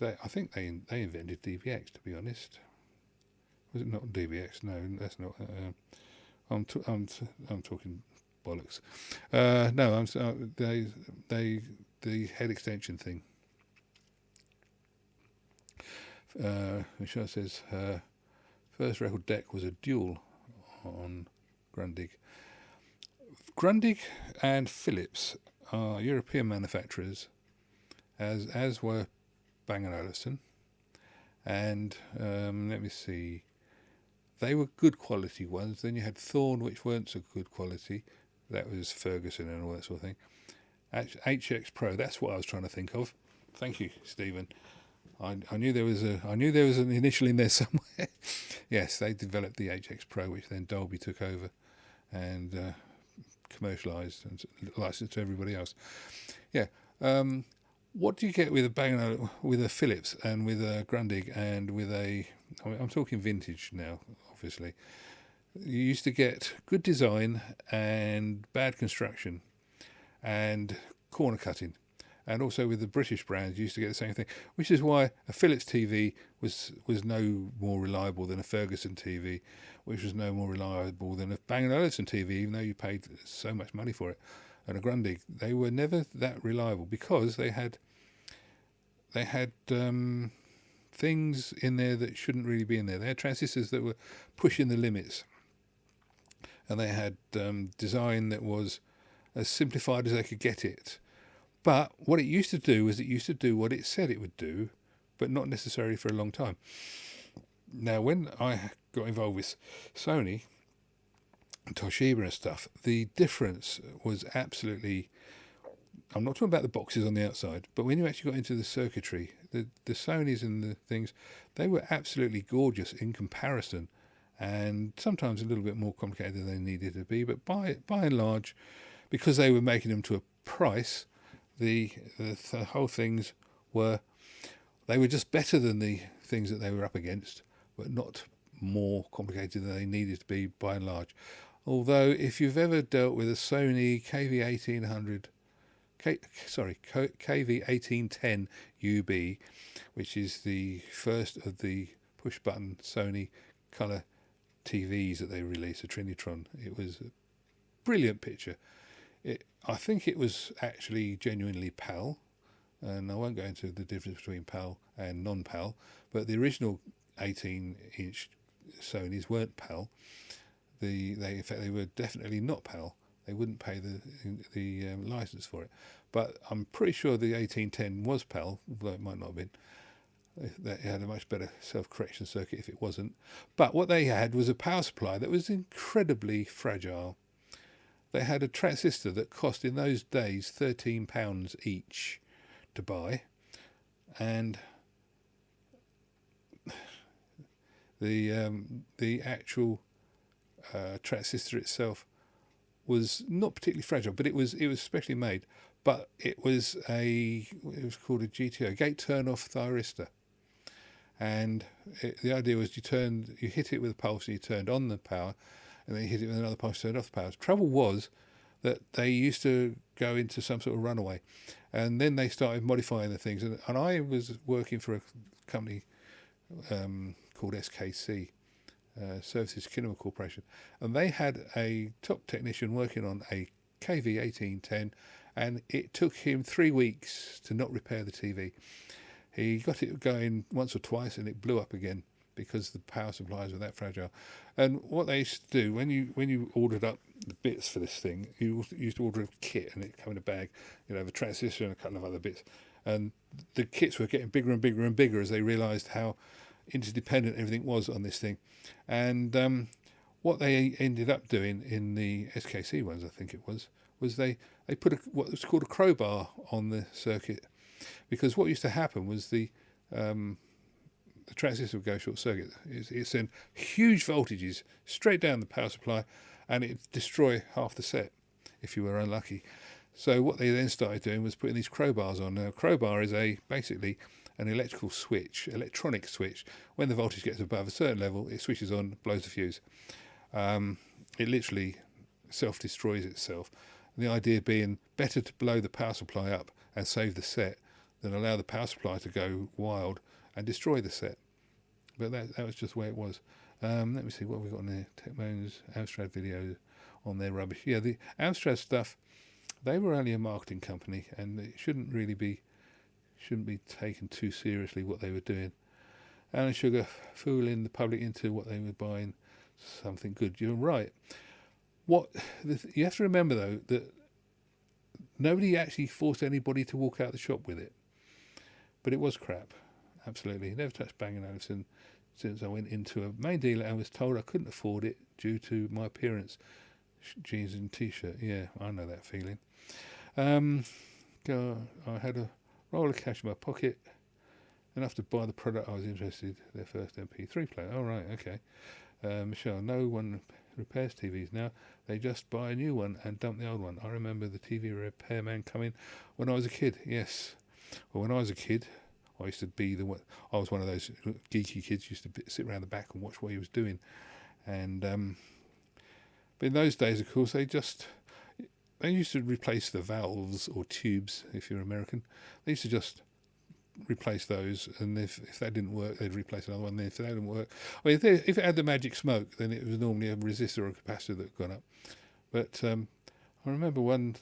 I think they invented DBX. To be honest, was it not DBX? No, that's not. I'm talking bollocks. No, the head extension thing. Michelle says her first record deck was a dual on Grundig. Grundig and Philips are European manufacturers, as were Bang & Olufsen, and let me see, they were good quality ones. Then you had Thorn, which weren't so good quality. That was Ferguson and all that sort of thing. HX Pro, that's what I was trying to think of. Thank you, Stephen. I knew there was an initial in there somewhere. Yes, they developed the HX Pro, which then Dolby took over and commercialised and licensed to everybody else. Yeah. What do you get with with a Philips and with a Grundig and with I'm talking vintage now, obviously. You used to get good design and bad construction and corner cutting. And also with the British brands, you used to get the same thing, which is why a Philips TV was no more reliable than a Ferguson TV, which was no more reliable than a Bang & Olufsen TV, even though you paid so much money for it. And a Grundig, they were never that reliable because they had things in there that shouldn't really be in there. They had transistors that were pushing the limits, and they had design that was as simplified as they could get it. But what it used to do was it used to do what it said it would do, but not necessarily for a long time. Now, when I got involved with Sony and Toshiba and stuff, the difference was absolutely... I'm not talking about the boxes on the outside, but when you actually got into the circuitry, the Sonys and the things, they were absolutely gorgeous in comparison, and sometimes a little bit more complicated than they needed to be. But by and large, because they were making them to a price, the whole things were just better than the things that they were up against, but not more complicated than they needed to be by and large. Although if you've ever dealt with a Sony KV1810 UB, which is the first of the push button Sony colour TVs that they released, a Trinitron, it was a brilliant picture. I think it was actually genuinely PAL, and I won't go into the difference between PAL and non-PAL, but the original 18-inch Sonys weren't PAL. In fact, they were definitely not PAL. They wouldn't pay the license for it. But I'm pretty sure the 1810 was PAL, although it might not have been. It had a much better self-correction circuit if it wasn't. But what they had was a power supply that was incredibly fragile. They had a transistor that cost in those days £13 each to buy, and the actual transistor itself was not particularly fragile, but it was specially made. But it was called a GTO, gate turn-off thyristor, and the idea was you hit it with a pulse and you turned on the power, and then you hit it with another pulse, turned off the power. The trouble was that they used to go into some sort of runaway, and then they started modifying the things. And I was working for a company called SKC, Services Kinema Corporation, and they had a top technician working on a KV1810, and it took him 3 weeks to not repair the TV. He got it going once or twice, and it blew up again because the power supplies were that fragile. And what they used to do, when you ordered up the bits for this thing, you used to order a kit, and it came in a bag, the transistor and a couple of other bits. And the kits were getting bigger and bigger and bigger as they realised how interdependent everything was on this thing. And what they ended up doing in the SKC ones, I think it was they put what was called a crowbar on the circuit, because what used to happen was the transistor would go short circuit. It sent huge voltages straight down the power supply, and it'd destroy half the set if you were unlucky. So what they then started doing was putting these crowbars on. Now, a crowbar is basically an electronic switch. When the voltage gets above a certain level, it switches on, blows the fuse. It literally self-destroys itself. And the idea being better to blow the power supply up and save the set than allow the power supply to go wild and destroy the set. But that was just the way it was. Let me see what we've got on there. Techmoan's Amstrad videos on their rubbish. Yeah, the Amstrad stuff, they were only a marketing company, and it shouldn't be taken too seriously what they were doing. Alan Sugar fooling the public into what they were buying something good. You're right. You have to remember though that nobody actually forced anybody to walk out the shop with it, but it was crap. Absolutely, never touched Bang & Olufsen since I went into a main dealer and was told I couldn't afford it due to my appearance. Jeans and t-shirt. Yeah, I know that feeling. I had a roll of cash in my pocket, enough to buy the product I was interested. Their first MP3 player. Oh right, okay. Michelle, no one repairs TVs now. They just buy a new one and dump the old one. I remember the TV repairman coming when I was a kid. Yes. Well, when I was a kid, I used to be I was one of those geeky kids who used to sit around the back and watch what he was doing. And but in those days, of course, they used to replace the valves or tubes. If you're American, they used to just replace those, and if that didn't work, they'd replace another one. Then if that didn't work, I mean, if it had the magic smoke, then it was normally a resistor or a capacitor that had gone up. But I remember one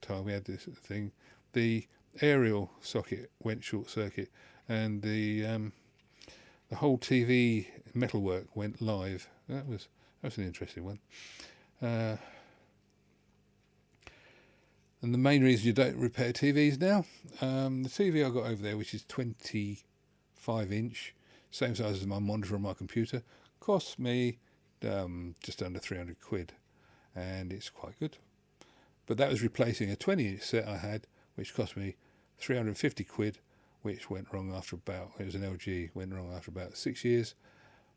time we had this thing, the aerial socket went short circuit, and the whole TV metalwork went live. That was an interesting one. And the main reason you don't repair TVs now, the TV I got over there, which is 25-inch, same size as my monitor on my computer, cost me just under 300 quid, and it's quite good. But that was replacing a 20-inch set I had, which cost me 350 quid, which went wrong after it was an LG, went wrong after about 6 years.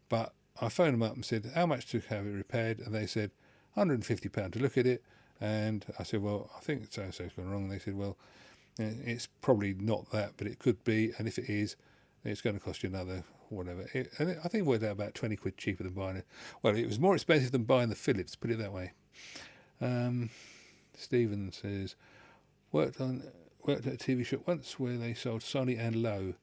But I phoned them up and said, how much to have it repaired? And they said, £150 to look at it. And I said, well, I think so-and-so's gone wrong. And they said, well, it's probably not that, but it could be. And if it is, it's going to cost you another whatever. And I think it worked out about 20 quid cheaper than buying it. Well, it was more expensive than buying the Philips, put it that way. Stephen says, worked at a TV shop once where they sold Sony and Low.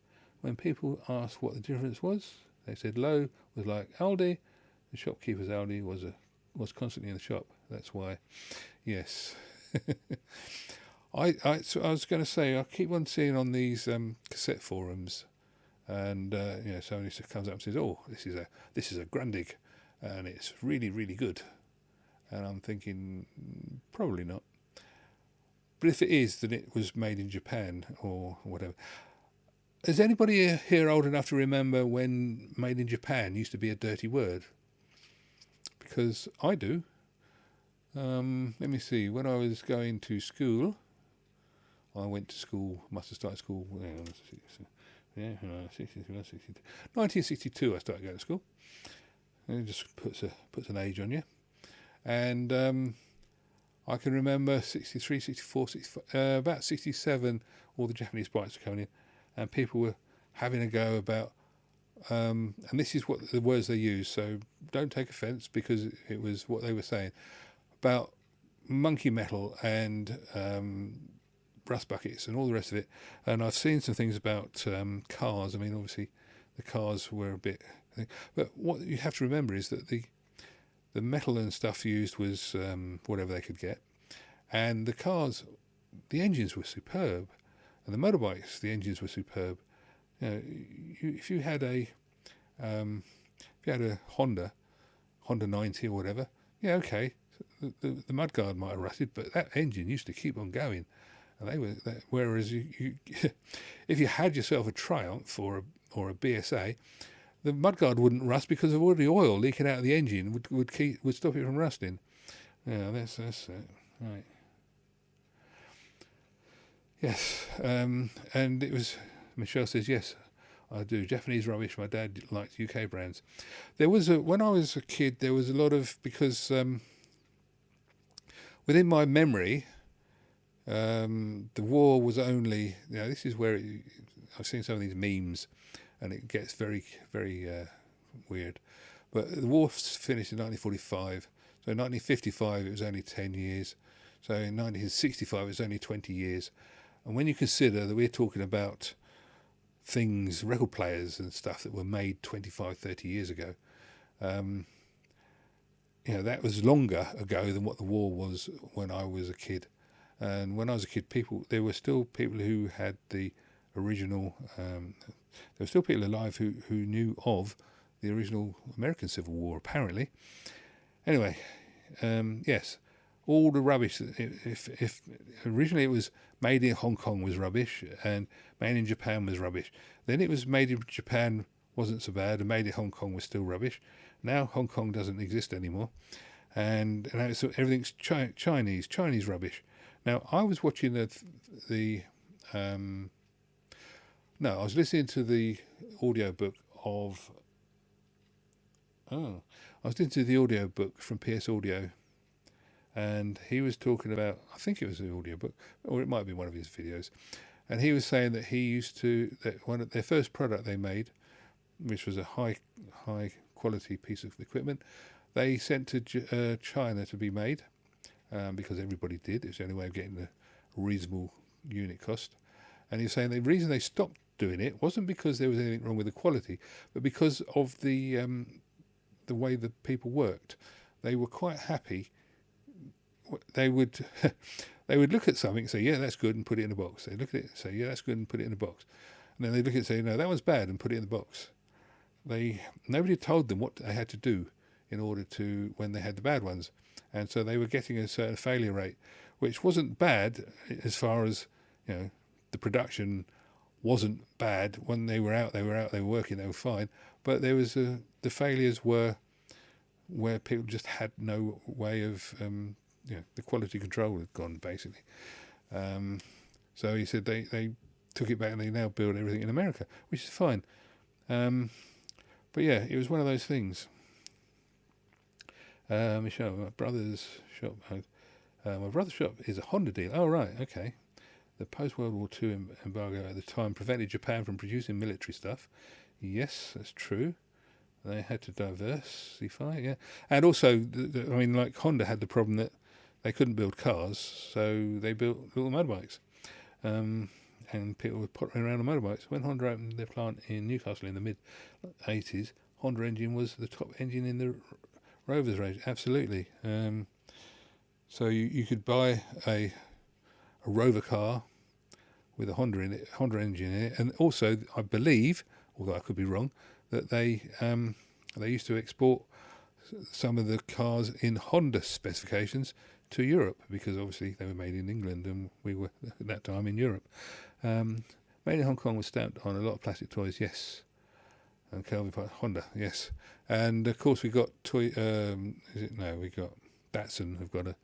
When people asked what the difference was, they said Low was like Aldi. The shopkeeper's Aldi was constantly in the shop. That's why. Yes. I was going to say, I keep on seeing on these cassette forums, and somebody comes up and says, "Oh, this is a Grundig, and it's really, really good." And I'm thinking, probably not. But if it is, then it was made in Japan or whatever. Is anybody here old enough to remember when made in Japan used to be a dirty word? Because I do. Let me see. When I was going to school, I went to school, must have started school, 1962 I started going to school. It just puts an age on you. And I can remember 63, 64, 65, about 67, all the Japanese bikes were coming in, and people were having a go about, and this is what the words they use, so don't take offence, because it was what they were saying, about monkey metal and rust buckets and all the rest of it. And I've seen some things about cars. I mean, obviously the cars were a bit, but what you have to remember is that the metal and stuff used was whatever they could get, and the cars, the engines were superb, and the motorbikes, the engines were superb. You know, if you had a Honda 90 or whatever, yeah, okay, the mudguard might have rusted, but that engine used to keep on going, and they were. Whereas you if you had yourself a Triumph or a BSA, the mudguard wouldn't rust because of all the oil leaking out of the engine would stop it from rusting. Yeah, that's it. Right. Yes, and it was. Michelle says yes, I do. Japanese rubbish. My dad liked UK brands. There was when I was a kid, there was a lot of, because within my memory, The war was only, this is where I've seen some of these memes, and it gets very, very weird. But the war finished in 1945. So in 1955, it was only 10 years. So in 1965, it was only 20 years. And when you consider that we're talking about things, record players and stuff that were made 25, 30 years ago, that was longer ago than what the war was when I was a kid. And when I was a kid, there were still people who had the original, there were still people alive who knew of the original American Civil War, apparently. Anyway, yes, all the rubbish. If originally it was made in Hong Kong was rubbish, and made in Japan was rubbish, then it was made in Japan wasn't so bad, and made in Hong Kong was still rubbish. Now Hong Kong doesn't exist anymore, and everything's Chinese rubbish. Now I was watching I was listening to the audiobook of. I was listening to the audiobook from PS Audio, and he was talking about, I think it was the audiobook, or it might be one of his videos, and he was saying that that one of their first product they made, which was a high quality piece of equipment, they sent to China to be made, because everybody did. It was the only way of getting a reasonable unit cost. And he was saying the reason they stopped doing it wasn't because there was anything wrong with the quality, but because of the way the people worked. They were quite happy. They would look at something and say, yeah, that's good, and put it in a box. They look at it and say, yeah, that's good, and put it in a box. And then they look at it and say, no, that was bad, and put it in the box. Nobody told them what they had to do in order to, when they had the bad ones. And so they were getting a certain failure rate, which wasn't bad as far as, the production wasn't bad. When they were out, they were working, they were fine. But there was the failures were where people just had no way of, the quality control had gone, basically. So he said they took it back, and they now build everything in America, which is fine. But yeah, it was one of those things. Michelle, my brother's shop. My brother's shop is a Honda dealer. Oh, right, okay. The post-World War II embargo at the time prevented Japan from producing military stuff. Yes, that's true. They had to diversify, yeah. And also, like Honda had the problem that they couldn't build cars, so they built little motorbikes. And people were pottering around on motorbikes. When Honda opened their plant in Newcastle in the mid-80s, Honda engine was the top engine in the Rovers range, absolutely. So you could buy a Rover car with a Honda engine in it, and also I believe, although I could be wrong, that they used to export some of the cars in Honda specifications to Europe, because obviously they were made in England and we were at that time in Europe. Made in Hong Kong was stamped on a lot of plastic toys, yes. And Kelvin Honda, yes. And of course we got we got Datsun have got a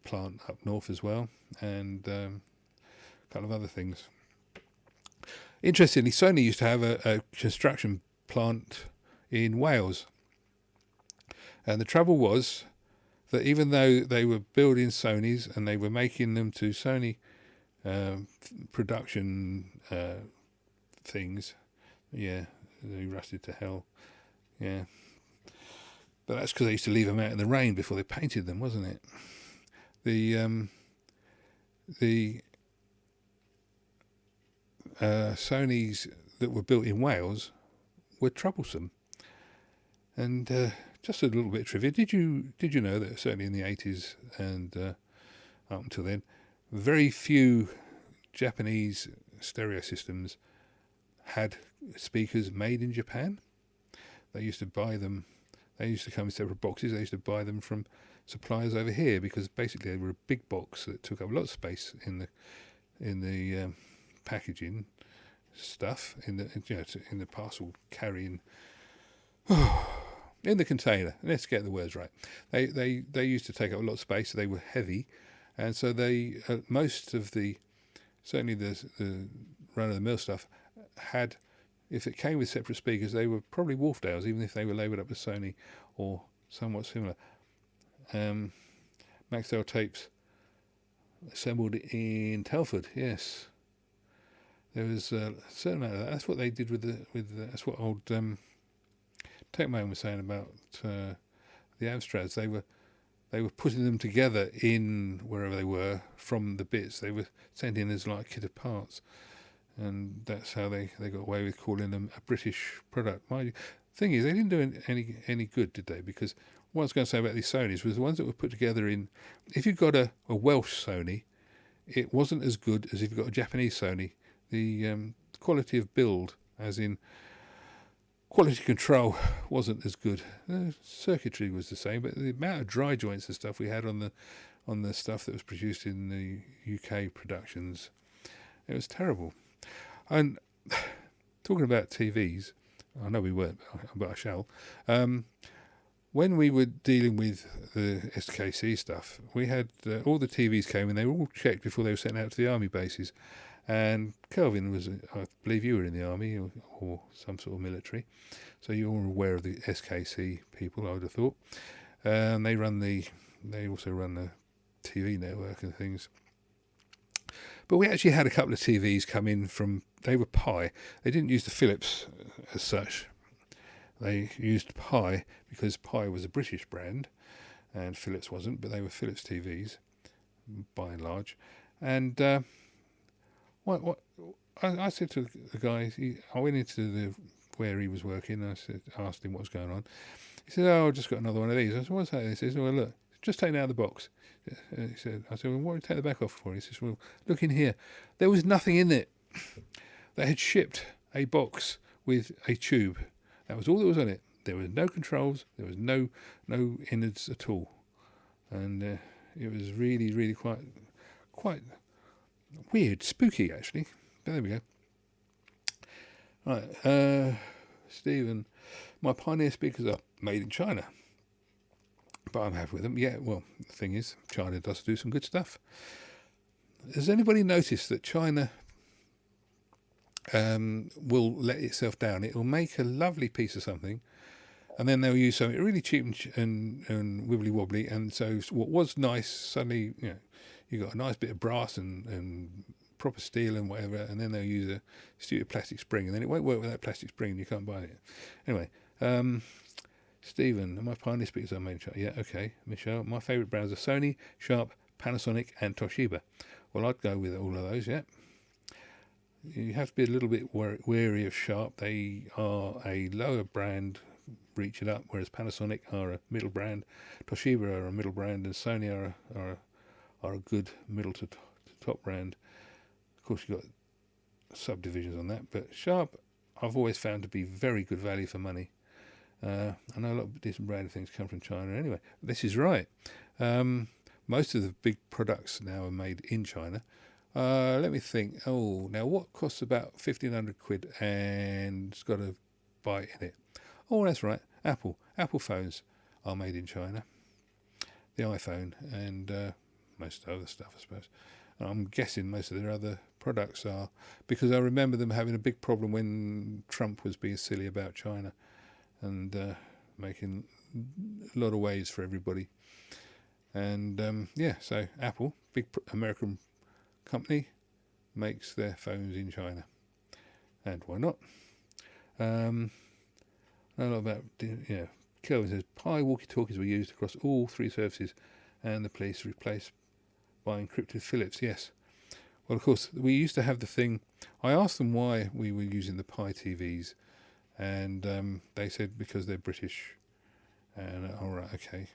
plant up north as well, and a couple of other things. Interestingly, Sony used to have a construction plant in Wales, and the trouble was that even though they were building Sonys and they were making them to Sony production things, yeah, they rusted to hell, yeah. But that's because they used to leave them out in the rain before they painted them, wasn't it? The Sonys that were built in Wales were troublesome. And just a little bit of trivia: did you know that certainly in the 80s and up until then, very few Japanese stereo systems had speakers made in Japan? They used to buy them. They used to come in separate boxes. They used to buy them from suppliers over here, because basically they were a big box that took up a lot of space in the packaging stuff, in the parcel carrying, in the container. Let's get the words right. They used to take up a lot of space. So they were heavy, and so they most of certainly the run of the mill stuff had. If it came with separate speakers, they were probably Wharfdales, even if they were labelled up as Sony or somewhat similar. Maxell tapes assembled in Telford. Yes, there was a certain amount of that. That's what they did with that's what old Techman was saying about the Amstrads. They were putting them together in wherever they were from the bits. They were sent in as like a kit of parts, and that's how they got away with calling them a British product. My thing is, they didn't do any good, did they? Because what I was going to say about these Sonys was the ones that were put together in. If you got a Welsh Sony, it wasn't as good as if you got a Japanese Sony. The quality of build, as in quality control, wasn't as good. The circuitry was the same, but the amount of dry joints and stuff we had on the stuff that was produced in the UK productions, it was terrible. And talking about TVs, I know we weren't, but I shall. When we were dealing with the SKC stuff, we had all the TVs came and they were all checked before they were sent out to the army bases. And Kelvin was, I believe you were in the army or some sort of military, so you're aware of the SKC people, I would have thought. They also run the TV network and things. But we actually had a couple of TVs come in from, they were Pi. They didn't use the Philips as such. They used Pi because Pi was a British brand and Philips wasn't, but they were Philips TVs by and large. And what I said to the guy, I went into where he was working, and I asked him what was going on. He said, "Oh, I've just got another one of these." I said, "What's that?" He says, "Well, look, just taken out of the box." I said, "Well, what did you take the back off for?" He says, "Well, look in here. There was nothing in it. They had shipped a box with a tube. That was all that was on it. There was no controls. There was no innards at all, and it was really, really quite weird, spooky actually. But there we go. Right, Stephen, my Pioneer speakers are made in China, but I'm happy with them. Yeah, well, the thing is, China does do some good stuff. Has anybody noticed that China will let itself down? It will make a lovely piece of something, and then they'll use something really cheap and wibbly wobbly, and so what was nice suddenly, you got a nice bit of brass and proper steel and whatever, and then they'll use a stupid plastic spring, and then it won't work with that plastic spring, and you can't buy it. Anyway, Stephen, my Pioneer speakers are made in China. Yeah, okay. Michelle, my favourite brands are Sony, Sharp, Panasonic, and Toshiba. Well, I'd go with all of those. Yeah. You have to be a little bit wary of Sharp. They are a lower brand, reaching up, whereas Panasonic are a middle brand, Toshiba are a middle brand, and Sony are a good middle to top brand. Of course, you've got subdivisions on that, but Sharp I've always found to be very good value for money. I know a lot of decent branded things come from China anyway. This is right. Most of the big products now are made in China. Let me think. Oh, now what costs about 1,500 quid and it's got a bite in it? Oh, that's right. Apple phones are made in China. The iPhone and most of the other stuff, I suppose. I'm guessing most of their other products are, because I remember them having a big problem when Trump was being silly about China and making a lot of ways for everybody. And so Apple, big American company, makes their phones in China. And why not? I know a lot about, Kelvin says, Pi walkie-talkies were used across all three services and the police replaced by encrypted Philips. Yes. Well, of course, we used to have the thing. I asked them why we were using the Pi TVs, and they said because they're British. And all right, okay.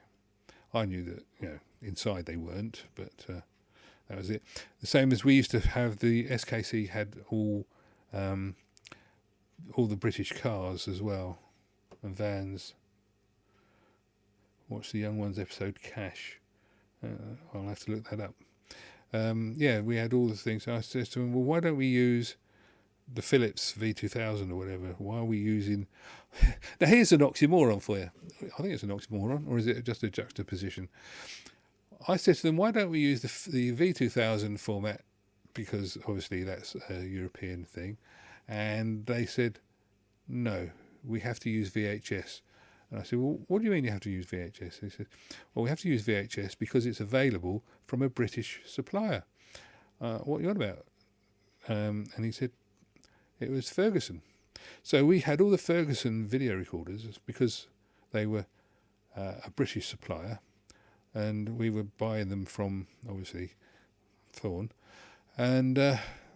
I knew that, inside they weren't, but that was it. The same as we used to have, the SKC had all the British cars as well, and vans. Watch the Young Ones episode, Cash. I'll have to look that up. We had all the things. I said to them, well, why don't we use the Philips V2000 or whatever? Why are we using... Now, here's an oxymoron for you. I think it's an oxymoron, or is it just a juxtaposition? I said to them, why don't we use the V2000 format? Because obviously that's a European thing. And they said, no, we have to use VHS. And I said, well, what do you mean you have to use VHS? He said, well, we have to use VHS because it's available from a British supplier. What are you on about? And he said, it was Ferguson. So we had all the Ferguson video recorders because they were a British supplier, and we were buying them from, obviously, Thorn. And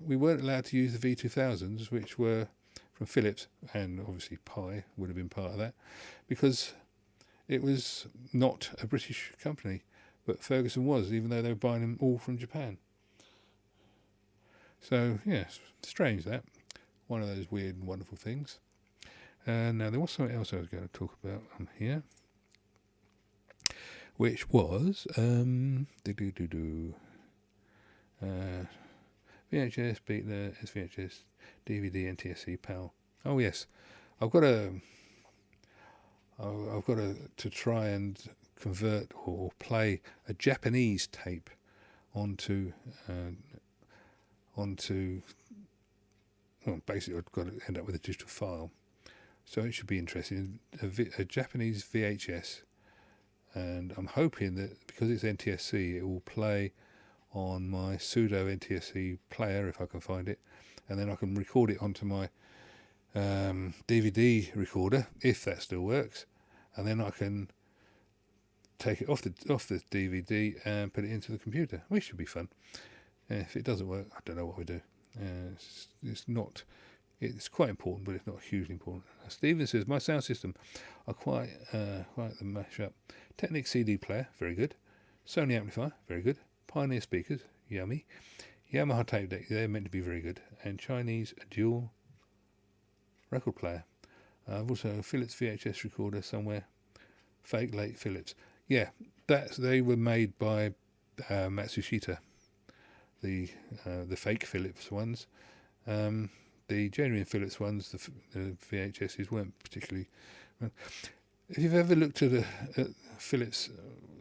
we weren't allowed to use the V2000s, which were from Philips, and obviously Pi would have been part of that, because it was not a British company, but Ferguson was, even though they were buying them all from Japan. So, yes, strange that. One of those weird and wonderful things. Now, there was something else I was going to talk about on here, which was VHS, Beta, SVHS, DVD, NTSC, PAL. Oh yes, I've got to try and convert or play a Japanese tape onto well, basically I've got to end up with a digital file. So it should be interesting. A Japanese VHS, and I'm hoping that because it's NTSC, it will play on my pseudo NTSC player if I can find it, and then I can record it onto my DVD recorder if that still works, and then I can take it off the DVD and put it into the computer, which should be fun. If it doesn't work, I don't know what we do. It's quite important, but it's not hugely important. Stephen says, my sound system are quite the mash-up. Technic CD player, very good. Sony amplifier, very good. Pioneer speakers, yummy. Yamaha tape deck, they're meant to be very good. And Chinese dual record player. I've also Philips VHS recorder somewhere. Fake late Philips. Yeah, they were made by Matsushita. The fake Philips ones. The genuine Philips ones, the VHSs, weren't particularly. If you've ever looked at Philips,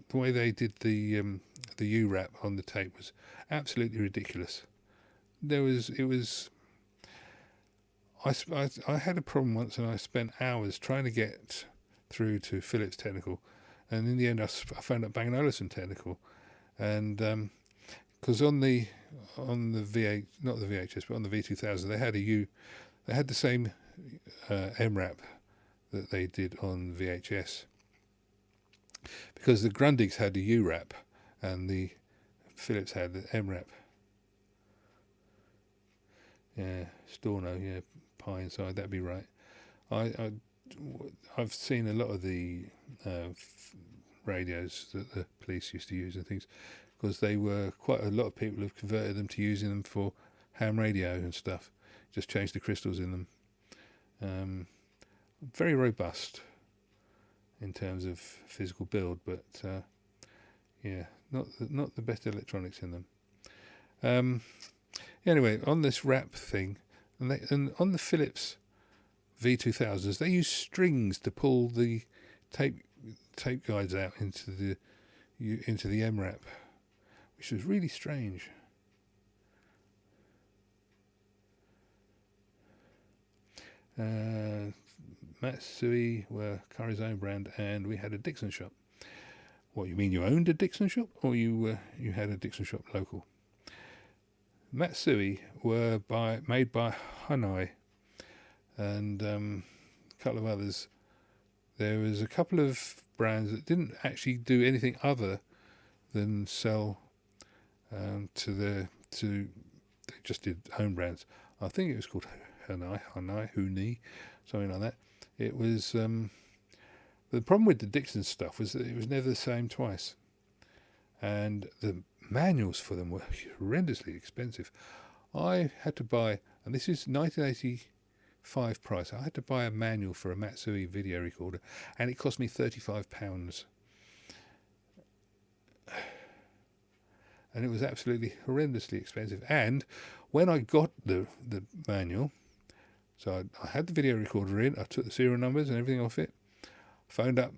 the way they did the U-wrap on the tape was absolutely ridiculous. I had a problem once, and I spent hours trying to get through to Philips Technical, and in the end I found out Bang & Olufsen Technical, and because on the V8, not the VHS, but on the V2000, they had the same MRAP that they did on VHS, because the Grundigs had the U-wrap and the Philips had the MRAP. Yeah, Storno, yeah, Pi inside, that'd be right. I've seen a lot of the radios that the police used to use and things, because they were quite a lot of people have converted them to using them for ham radio and stuff. Just changed the crystals in them. Very robust in terms of physical build, but yeah, not the best electronics in them. Anyway, on this wrap thing, and on the Philips V2000s, they use strings to pull the tape guides out into the MRAP, which was really strange. Matsui were Curry's own brand, and we had a Dixon shop. What, you mean you owned a Dixon shop, or you had a Dixon shop local? Matsui were made by Hanai and a couple of others. There was a couple of brands that didn't actually do anything other than sell they just did home brands. I think it was called Huni, something like that. It was the problem with the Dixon stuff was that it was never the same twice, and the manuals for them were horrendously expensive. I had to buy, and this is 1985 price, I had to buy a manual for a Matsui video recorder, and it cost me £35. And it was absolutely horrendously expensive. And when I got the manual, so I had the video recorder in, I took the serial numbers and everything off it, phoned up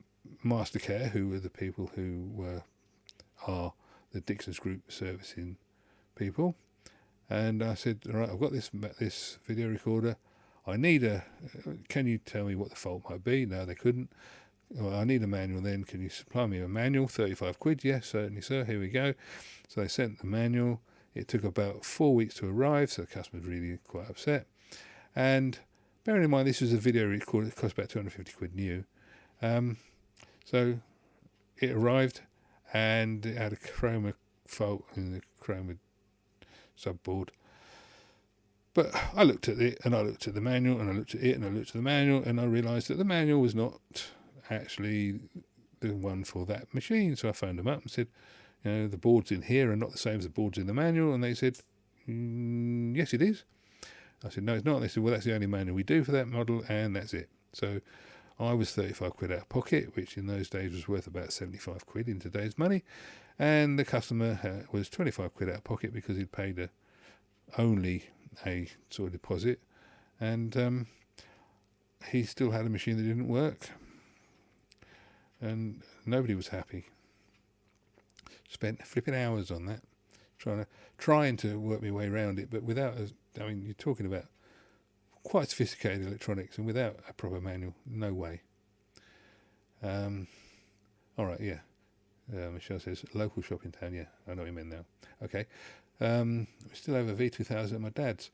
Mastercare, who were the people who are the Dixon's Group servicing people, and I said, all right, I've got this video recorder. I need can you tell me what the fault might be? No, they couldn't. well, I need a manual then, can you supply me a manual? 35 quid, yes, certainly sir, here we go. So they sent the manual. It took about 4 weeks to arrive, so the customer was really quite upset. And bearing in mind this was a video recorder, it cost about 250 quid new. So it arrived and it had a chroma fault in the chroma subboard. But I looked at it and I looked at the manual and I looked at it and I looked at the manual and I realised that the manual was not actually the one for that machine. So I phoned them up and said, you know, the boards in here are not the same as the boards in the manual. And they said, yes, it is. I said, no, it's not. And they said, well, that's the only manual we do for that model and that's it. So I was 35 quid out of pocket, which in those days was worth about 75 quid in today's money. And the customer was 25 quid out of pocket because he'd paid only a sort of deposit. And he still had a machine that didn't work. And nobody was happy. Spent flipping hours on that, trying to work my way around it, but without, I mean, you're talking about quite sophisticated electronics, and without a proper manual, no way. All right, yeah. Michelle says, local shop in town, yeah, I know what you mean now. Okay. We still have a V2000 at my dad's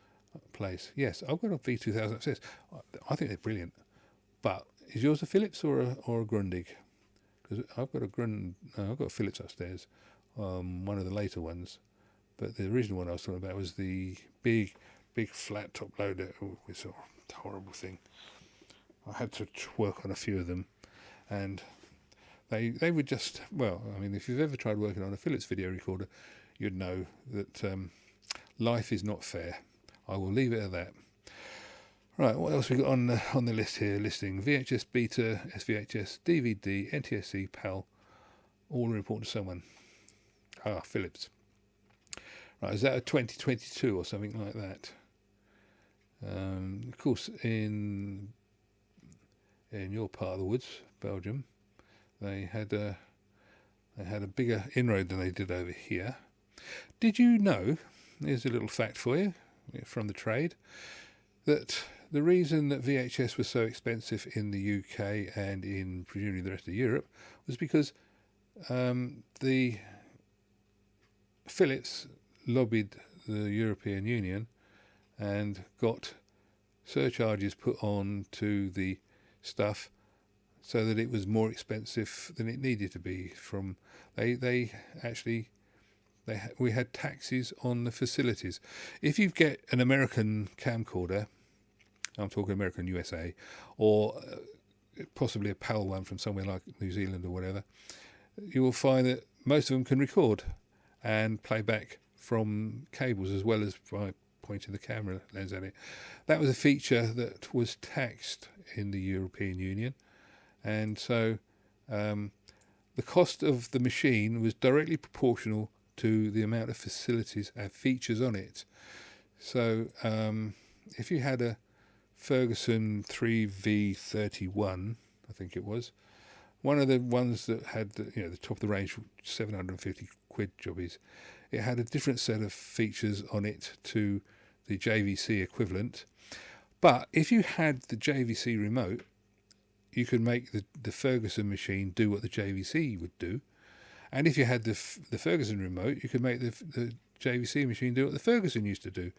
place. Yes, I've got a V2000 upstairs. I think they're brilliant. But is yours a Philips or a Grundig? Because I've got a Philips upstairs, one of the later ones. But the original one I was talking about was the big flat top loader. Oh, it's a horrible thing. I had to work on a few of them, and they were just, well, I mean, if you've ever tried working on a Philips video recorder, you'd know that life is not fair. I will leave it at that. Right, what else we got on the list here? Listing VHS, Beta, SVHS, DVD, NTSC, PAL, all report to someone. Philips. Right, is that a 2022 or something like that? Of course, in your part of the woods, Belgium, they had a bigger inroad than they did over here. Did you know? Here's a little fact for you from the trade, that the reason that VHS was so expensive in the UK and in presumably the rest of Europe was because the Philips lobbied the European Union and got surcharges put on to the stuff so that it was more expensive than it needed to be. We had taxes on the facilities. If you get an American camcorder, I'm talking American USA, or possibly a PAL one from somewhere like New Zealand or whatever, you will find that most of them can record and play back from cables as well as by pointing the camera lens at it. That was a feature that was taxed in the European Union, and so the cost of the machine was directly proportional to the amount of facilities and features on it. So if you had a Ferguson 3V31, I think it was, one of the ones that had the top of the range 750 quid jobbies, it had a different set of features on it to the JVC equivalent. But if you had the JVC remote, you could make the Ferguson machine do what the JVC would do. And if you had the Ferguson remote, you could make the JVC machine do what the Ferguson used to do.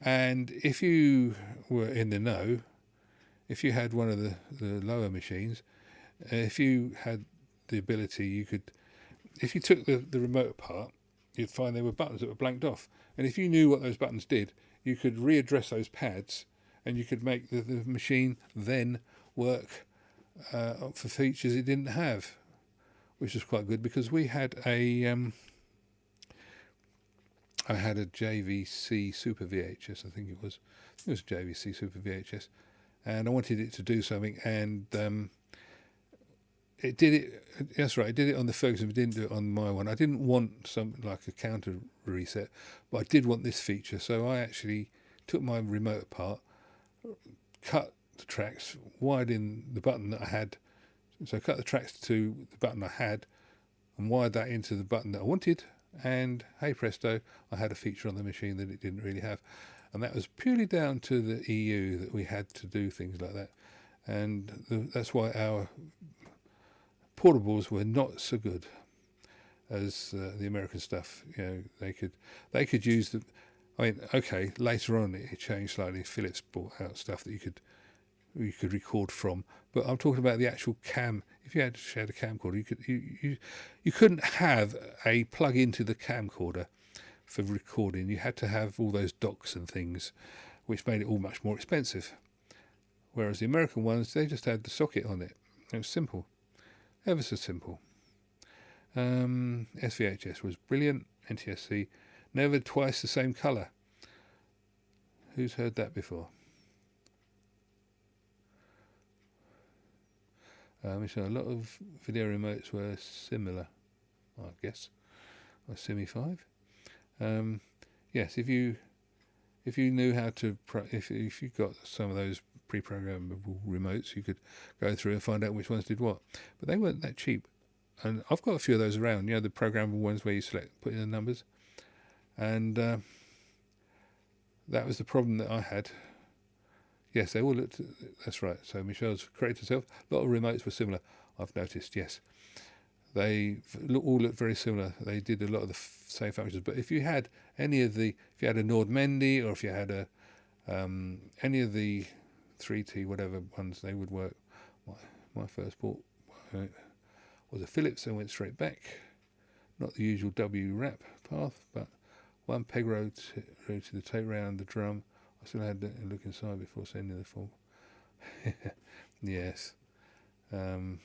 And if you were in the know, if you had one of the lower machines, if you had the ability, you could, if you took the remote apart, you'd find there were buttons that were blanked off. And if you knew what those buttons did, you could readdress those pads and you could make the machine then work for features it didn't have, which was quite good, because we had I had a JVC Super VHS, I think it was a JVC Super VHS, and I wanted it to do something, and it did it. That's right, it did it on the Ferguson, but didn't do it on my one. I didn't want something like a counter reset, but I did want this feature, so I actually took my remote apart, cut the tracks, wired in the button that I had, so I cut the tracks to the button I had and wired that into the button that I wanted, and hey presto, I had a feature on the machine that it didn't really have. And that was purely down to the EU that we had to do things like that. And that's why our portables were not so good as the American stuff. You know, they could use the. I mean, okay, later on it changed slightly. Philips brought out stuff that you could record from, but I'm talking about the actual cam. If you had a camcorder, you couldn't have a plug into the camcorder for recording. You had to have all those docks and things, which made it all much more expensive. Whereas the American ones, they just had the socket on it. It was simple, ever so simple. SVHS was brilliant. NTSC, never twice the same colour. Who's heard that before? So a lot of video remotes were similar, I guess, or Simi 5. Yes, if you knew how to, if you got some of those pre-programmable remotes, you could go through and find out which ones did what. But they weren't that cheap, and I've got a few of those around. You know, the programmable ones where you put in the numbers, and that was the problem that I had. Yes, they all looked. That's right. So Michelle's correct herself. A lot of remotes were similar. I've noticed. Yes, they all look very similar. They did a lot of the same functions. But if you had if you had a Nord Mendy, or if you had any of the 3T whatever ones, they would work. My first port was a Philips and went straight back. Not the usual W wrap path, but one peg row to the tape round the drum. I still had to look inside before sending the form. Yes. They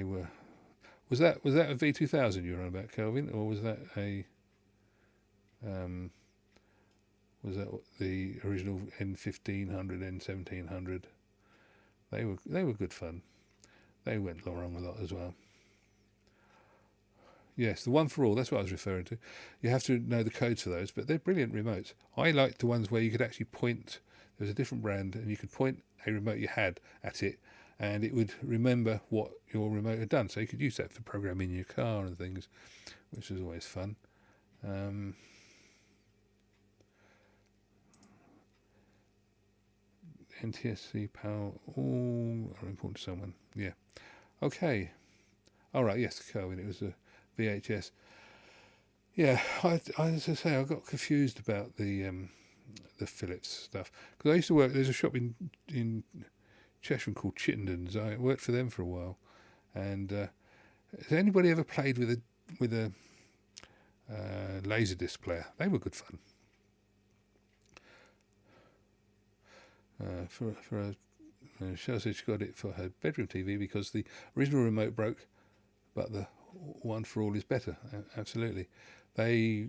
were. Was that a V2000 you were on about, Kelvin, or was that a? Was that the original N1500, N1700? They were good fun. They went wrong a lot as well. Yes, the one for all, that's what I was referring to. You have to know the codes for those, but they're brilliant remotes. I liked the ones where you could actually point. There was a different brand, and you could point a remote you had at it, and it would remember what your remote had done. So you could use that for programming your car and things, which was always fun. NTSC power, all are important to someone. Yeah. Okay. All right. Yes, Kelvin. It was a VHS. Yeah, as I say, I got confused about the Philips stuff, because I used to work. There's a shop in Cheshire called Chittenden's. I worked for them for a while, and has anybody ever played with a laser disc player? They were good fun. Cheryl said she got it for her bedroom TV because the original remote broke, but the one for all is better. Absolutely. I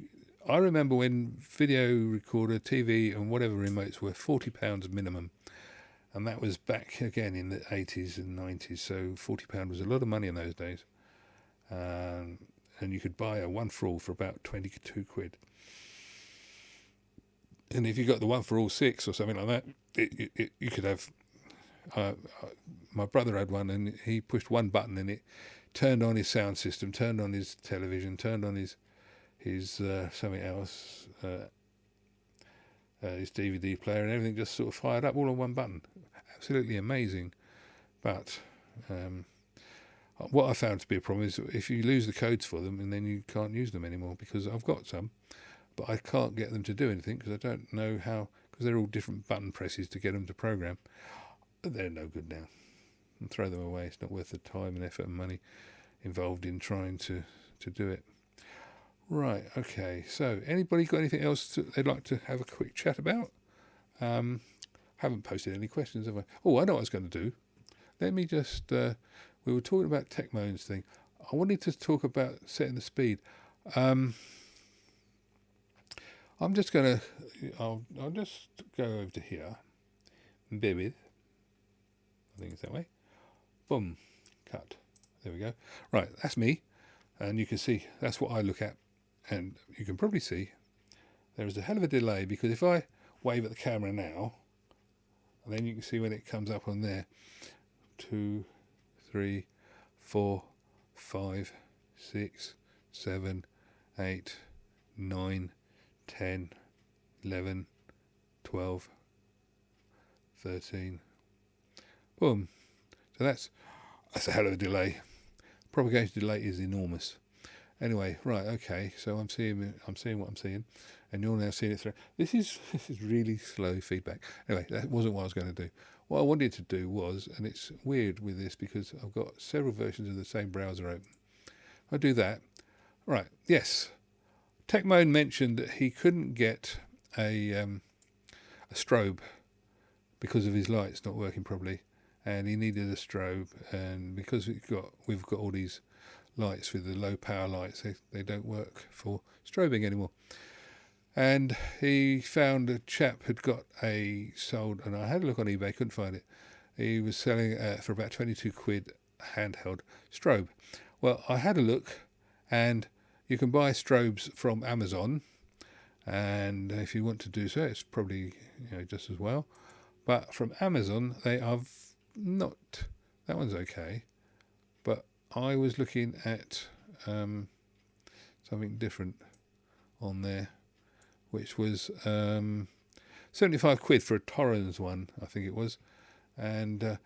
remember when video recorder, TV and whatever remotes were £40 minimum, and that was back again in the 80s and 90s, so £40 was a lot of money in those days, and you could buy a one for all for about 22 quid. And if you got the one for all 6 or something like that, you could have. My brother had one, and he pushed one button, and it turned on his sound system, turned on his television, turned on his something else, his DVD player, and everything just sort of fired up all on one button. Absolutely amazing. But what I found to be a problem is if you lose the codes for them, and then you can't use them anymore, because I've got some, but I can't get them to do anything because I don't know how, because they're all different button presses to get them to program. They're no good now. And throw them away. It's not worth the time and effort and money involved in trying to do it. Right, okay. So, anybody got anything else they'd like to have a quick chat about? Haven't posted any questions, have I? Oh, I know what I was going to do. Let me just... we were talking about Tecmo's thing. I wanted to talk about setting the speed. I'm just going to... I'll just go over to here. Bear with. I think it's that way. Boom. Cut. There we go. Right, that's me. And you can see that's what I look at. And you can probably see there is a hell of a delay, because if I wave at the camera now, then you can see when it comes up on there. 2, 3, 4, 5, 6, 7, 8, 9, 10, 11, 12, 13. Boom. So that's That's a hell of a delay. Propagation delay is enormous. Anyway, right, okay. So I'm seeing what I'm seeing, and you're now seeing it through. This is really slow feedback. Anyway, that wasn't what I was going to do. What I wanted to do was, and it's weird with this because I've got several versions of the same browser open. If I do that, right? Yes, TechMoan mentioned that he couldn't get a strobe because of his lights not working properly, and he needed a strobe. And because we've got all these lights with the low power lights, they don't work for strobing anymore. And he found a chap had got sold, and I had a look on eBay, couldn't find it. He was selling it for about 22 quid handheld strobe. Well, I had a look, and you can buy strobes from Amazon, and if you want to do so, it's probably just as well. But from Amazon, they are not. That one's okay, but I was looking at something different on there, which was 75 quid for a Torrens one, I think it was, and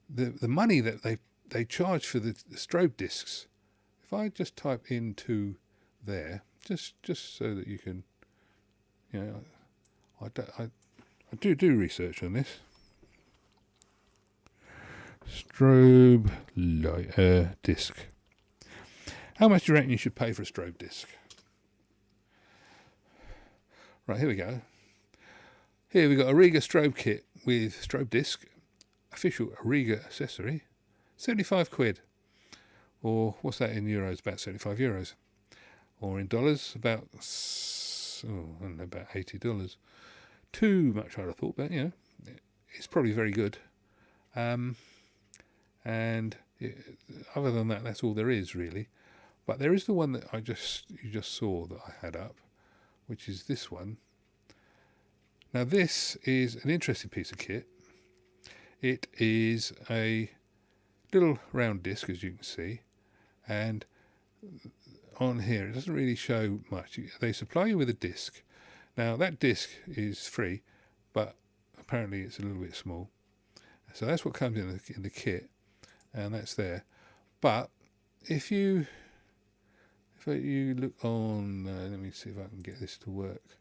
the money that they charge for the strobe discs. If I just type into there, just so that you can, I do research on this. Strobe light disc. How much do you reckon you should pay for a strobe disc? Right, here we go. Here we got a Riga strobe kit with strobe disc, official Riga accessory, 75 quid. Or what's that in euros? About 75 euros. Or in dollars, about I don't know, about $80. Too much, I'd have thought, but it's probably very good. And other than that, that's all there is really. But there is the one that you just saw that I had up, which is this one. Now this is an interesting piece of kit. It is a little round disc, as you can see, and on here it doesn't really show much. They supply you with a disc. Now that disc is free, but apparently it's a little bit small. So that's what comes in the kit, and that's there. But if you look on, let me see if I can get this to work.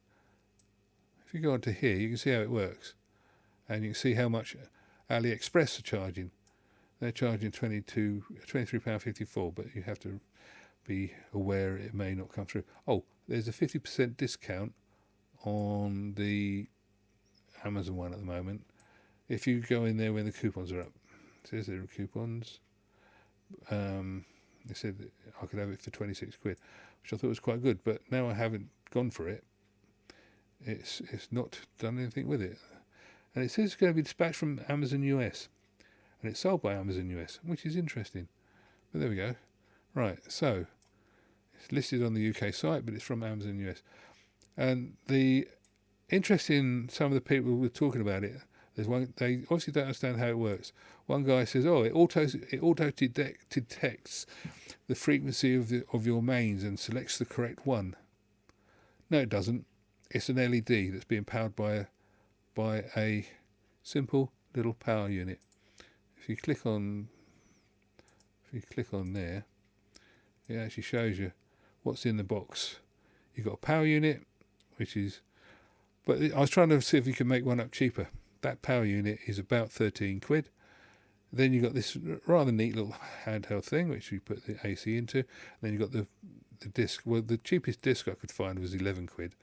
If you go onto here, you can see how it works, and you can see how much AliExpress are charging. They're charging £23.54, but you have to be aware it may not come through. Oh, there's a 50% discount on the Amazon one at the moment. If you go in there when the coupons are up, it says there are coupons. They said that I could have it for 26 quid, which I thought was quite good, but now I haven't gone for it. It's not done anything with it. And it says it's going to be dispatched from Amazon US. And it's sold by Amazon US, which is interesting. But there we go. Right, so it's listed on the UK site, but it's from Amazon US. And the interesting, some of the people who were talking about it, there's one, they obviously don't understand how it works. One guy says, "Oh, it auto detects the frequency of your mains and selects the correct one." No, it doesn't. It's an LED that's being powered by a simple little power unit. If you click on there, it actually shows you what's in the box. You've got a power unit, but I was trying to see if you can make one up cheaper. That power unit is about 13 quid. Then you've got this rather neat little handheld thing, which you put the AC into. Then you've got the disc. Well, the cheapest disc I could find was 11 quid.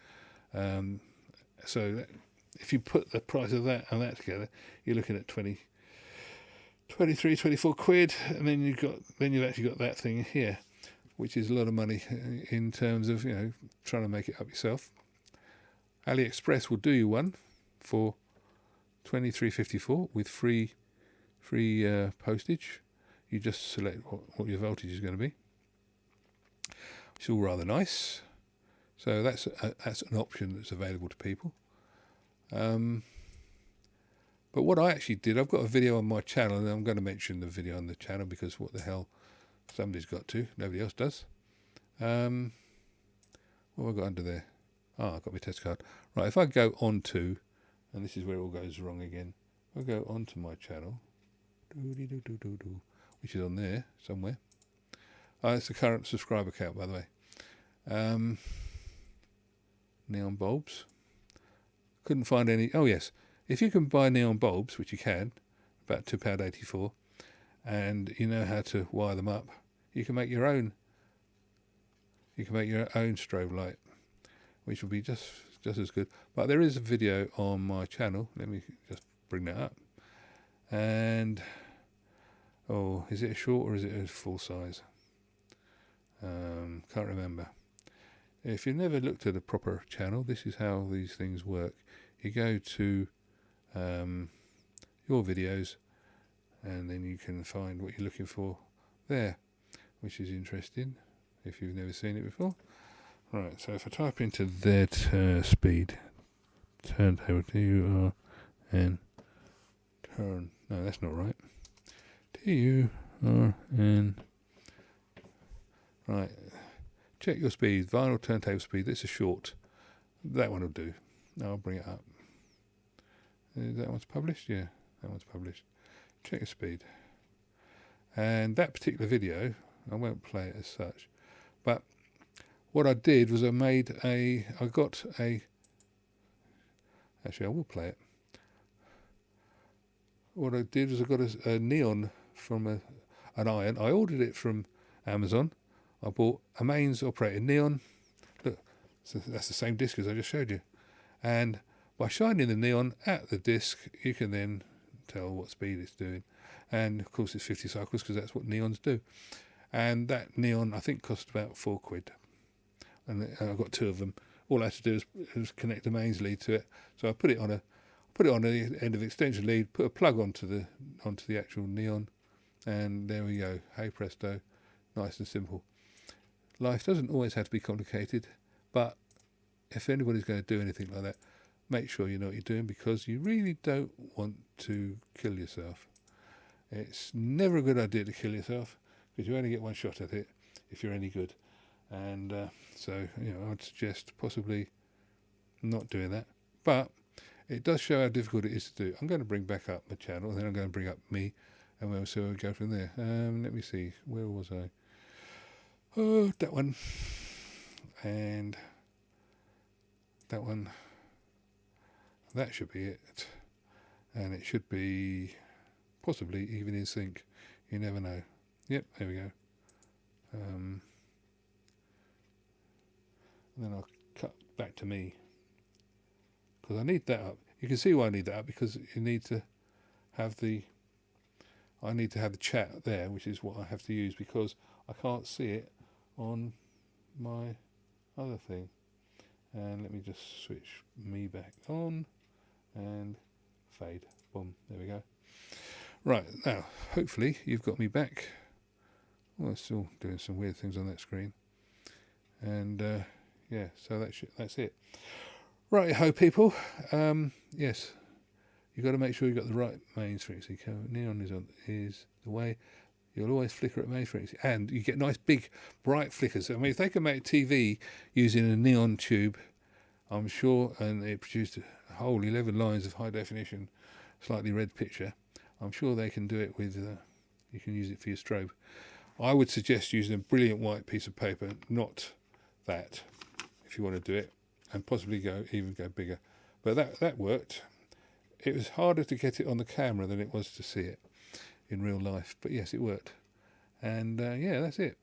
So if you put the price of that and that together, you're looking at 23, 24 quid, and then you've actually got that thing here, which is a lot of money in terms of trying to make it up yourself. AliExpress will do you one for $23.54 with free postage. You just select what your voltage is going to be. It's all rather nice. So that's an option that's available to people. But what I actually did, I've got a video on my channel, and I'm going to mention the video on the channel because what the hell, somebody's got to, nobody else does. What have I got under there? I've got my test card. Right, if I go onto, and this is where it all goes wrong again, if I go onto my channel, which which is on there somewhere. It's the current subscriber count, by the way. Neon bulbs. Couldn't find any. Oh yes, if you can buy neon bulbs, which you can, about £2.84, and you know how to wire them up, you can make your own. You can make your own strobe light, which will be just as good. But there is a video on my channel. Let me just bring that up. And oh, is it a short or is it a full size? Can't remember. If you've never looked at a proper channel, this is how these things work. You go to your videos, and then you can find what you're looking for there, which is interesting if you've never seen it before. Right, so if I type into their speed, turntable, T-U-R-N, turn, no, that's not right, T-U-R-N, right, check your speed, vinyl turntable speed, this is short, that one will do, I'll bring it up. That one's published? Yeah, that one's published. Check your speed. And that particular video, I won't play it as such, but what I did was actually I will play it. What I did was I got a neon from an iron. I ordered it from Amazon. I bought a mains operated neon. Look, so that's the same disc as I just showed you. And by shining the neon at the disc, you can then tell what speed it's doing. And of course it's 50 cycles because that's what neons do. And that neon, I think, cost about £4. And I got 2 of them. All I had to do was connect the mains lead to it. So I put it on the end of the extension lead, put a plug onto the actual neon, and there we go. Hey presto, nice and simple. Life doesn't always have to be complicated, but if anybody's going to do anything like that, make sure you know what you're doing, because you really don't want to kill yourself. It's never a good idea to kill yourself, because you only get one shot at it if you're any good. And so, I'd suggest possibly not doing that. But it does show how difficult it is to do. I'm going to bring back up my channel, and then I'm going to bring up me, and we'll see where we go from there. Let me see. Where was I? Oh, that one. And that one. That should be it. And it should be possibly even in sync. You never know. Yep, there we go. And then I'll cut back to me, because I need that up. You can see why I need that up, because you need to have I need to have the chat there, which is what I have to use, because I can't see it on my other thing. And let me just switch me back on and fade. Boom, there we go. Right, now hopefully you've got me back. Well, I'm still doing some weird things on that screen. And yeah, so that's it. Right, ho people. Yes, you've got to make sure you've got the right mains frequency. Neon is the way. You'll always flicker at mains frequency, and you get nice big bright flickers. I mean, if they can make TV using a neon tube, I'm sure, and it produced a whole 11 lines of high definition, slightly red picture, I'm sure they can do it with. You can use it for your strobe. I would suggest using a brilliant white piece of paper, not that, if you want to do it, and possibly even go bigger. But that worked. It was harder to get it on the camera than it was to see it in real life. But yes, it worked. And yeah, that's it.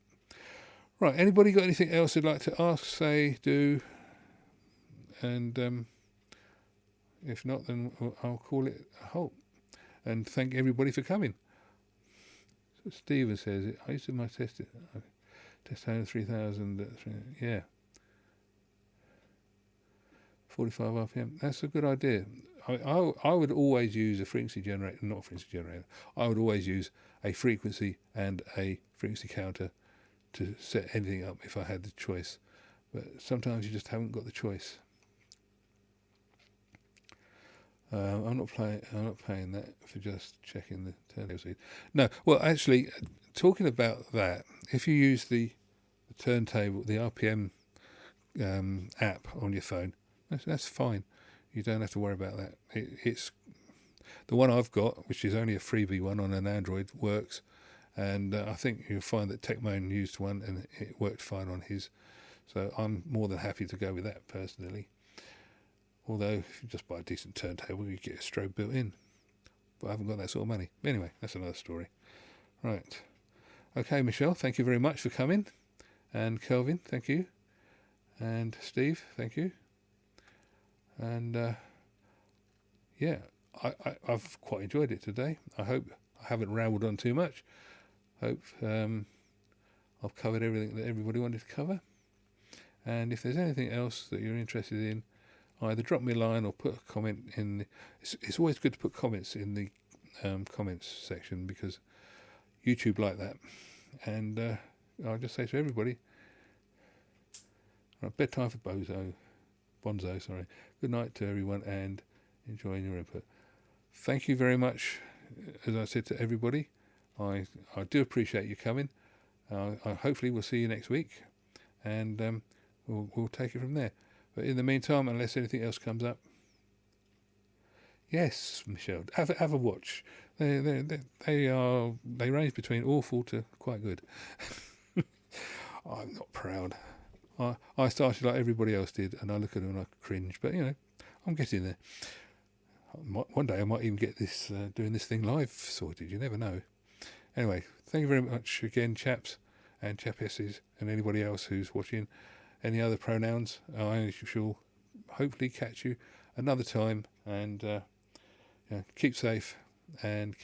Right, anybody got anything else they'd like to ask, say, do? And if not, then I'll call it a halt. And thank everybody for coming. So Stephen says, I used to my test home 3000, yeah. 45 RPM. That's a good idea. I would always use a frequency generator, not a frequency generator. I would always use a frequency and a frequency counter to set anything up if I had the choice. But sometimes you just haven't got the choice. I'm not paying that for just checking the turntable speed. No, well, actually, talking about that, if you use the turntable, the RPM app on your phone, that's fine. You don't have to worry about that. It's the one I've got, which is only a freebie one on an Android, works, and I think you'll find that TechMoan used one and it worked fine on his, so I'm more than happy to go with that personally. Although if you just buy a decent turntable you get a strobe built in, but I haven't got that sort of money. Anyway, that's another story. Right, okay, Michelle, thank you very much for coming, and Kelvin, thank you, and Steve, thank you, and yeah, I've quite enjoyed it today. I hope I haven't rambled on too much. Hope I've covered everything that everybody wanted to cover. And if there's anything else that you're interested in, either drop me a line or put a comment in the, it's always good to put comments in the comments section, because YouTube like that. And I'll just say to everybody, right, bedtime for Bonzo, sorry. Good night to everyone, and enjoying your input. Thank you very much, as I said to everybody. I do appreciate you coming. Hopefully we'll see you next week, and we'll take it from there. But in the meantime, unless anything else comes up, yes, Michelle, have a watch. They range between awful to quite good. I'm not proud. I started like everybody else did, and I look at them and I cringe. But you know, I'm getting there. One day I might even get this doing this thing live sorted. You never know. Anyway, thank you very much again, chaps and chapesses, and anybody else who's watching. Any other pronouns, I shall hopefully catch you another time, and keep safe and keep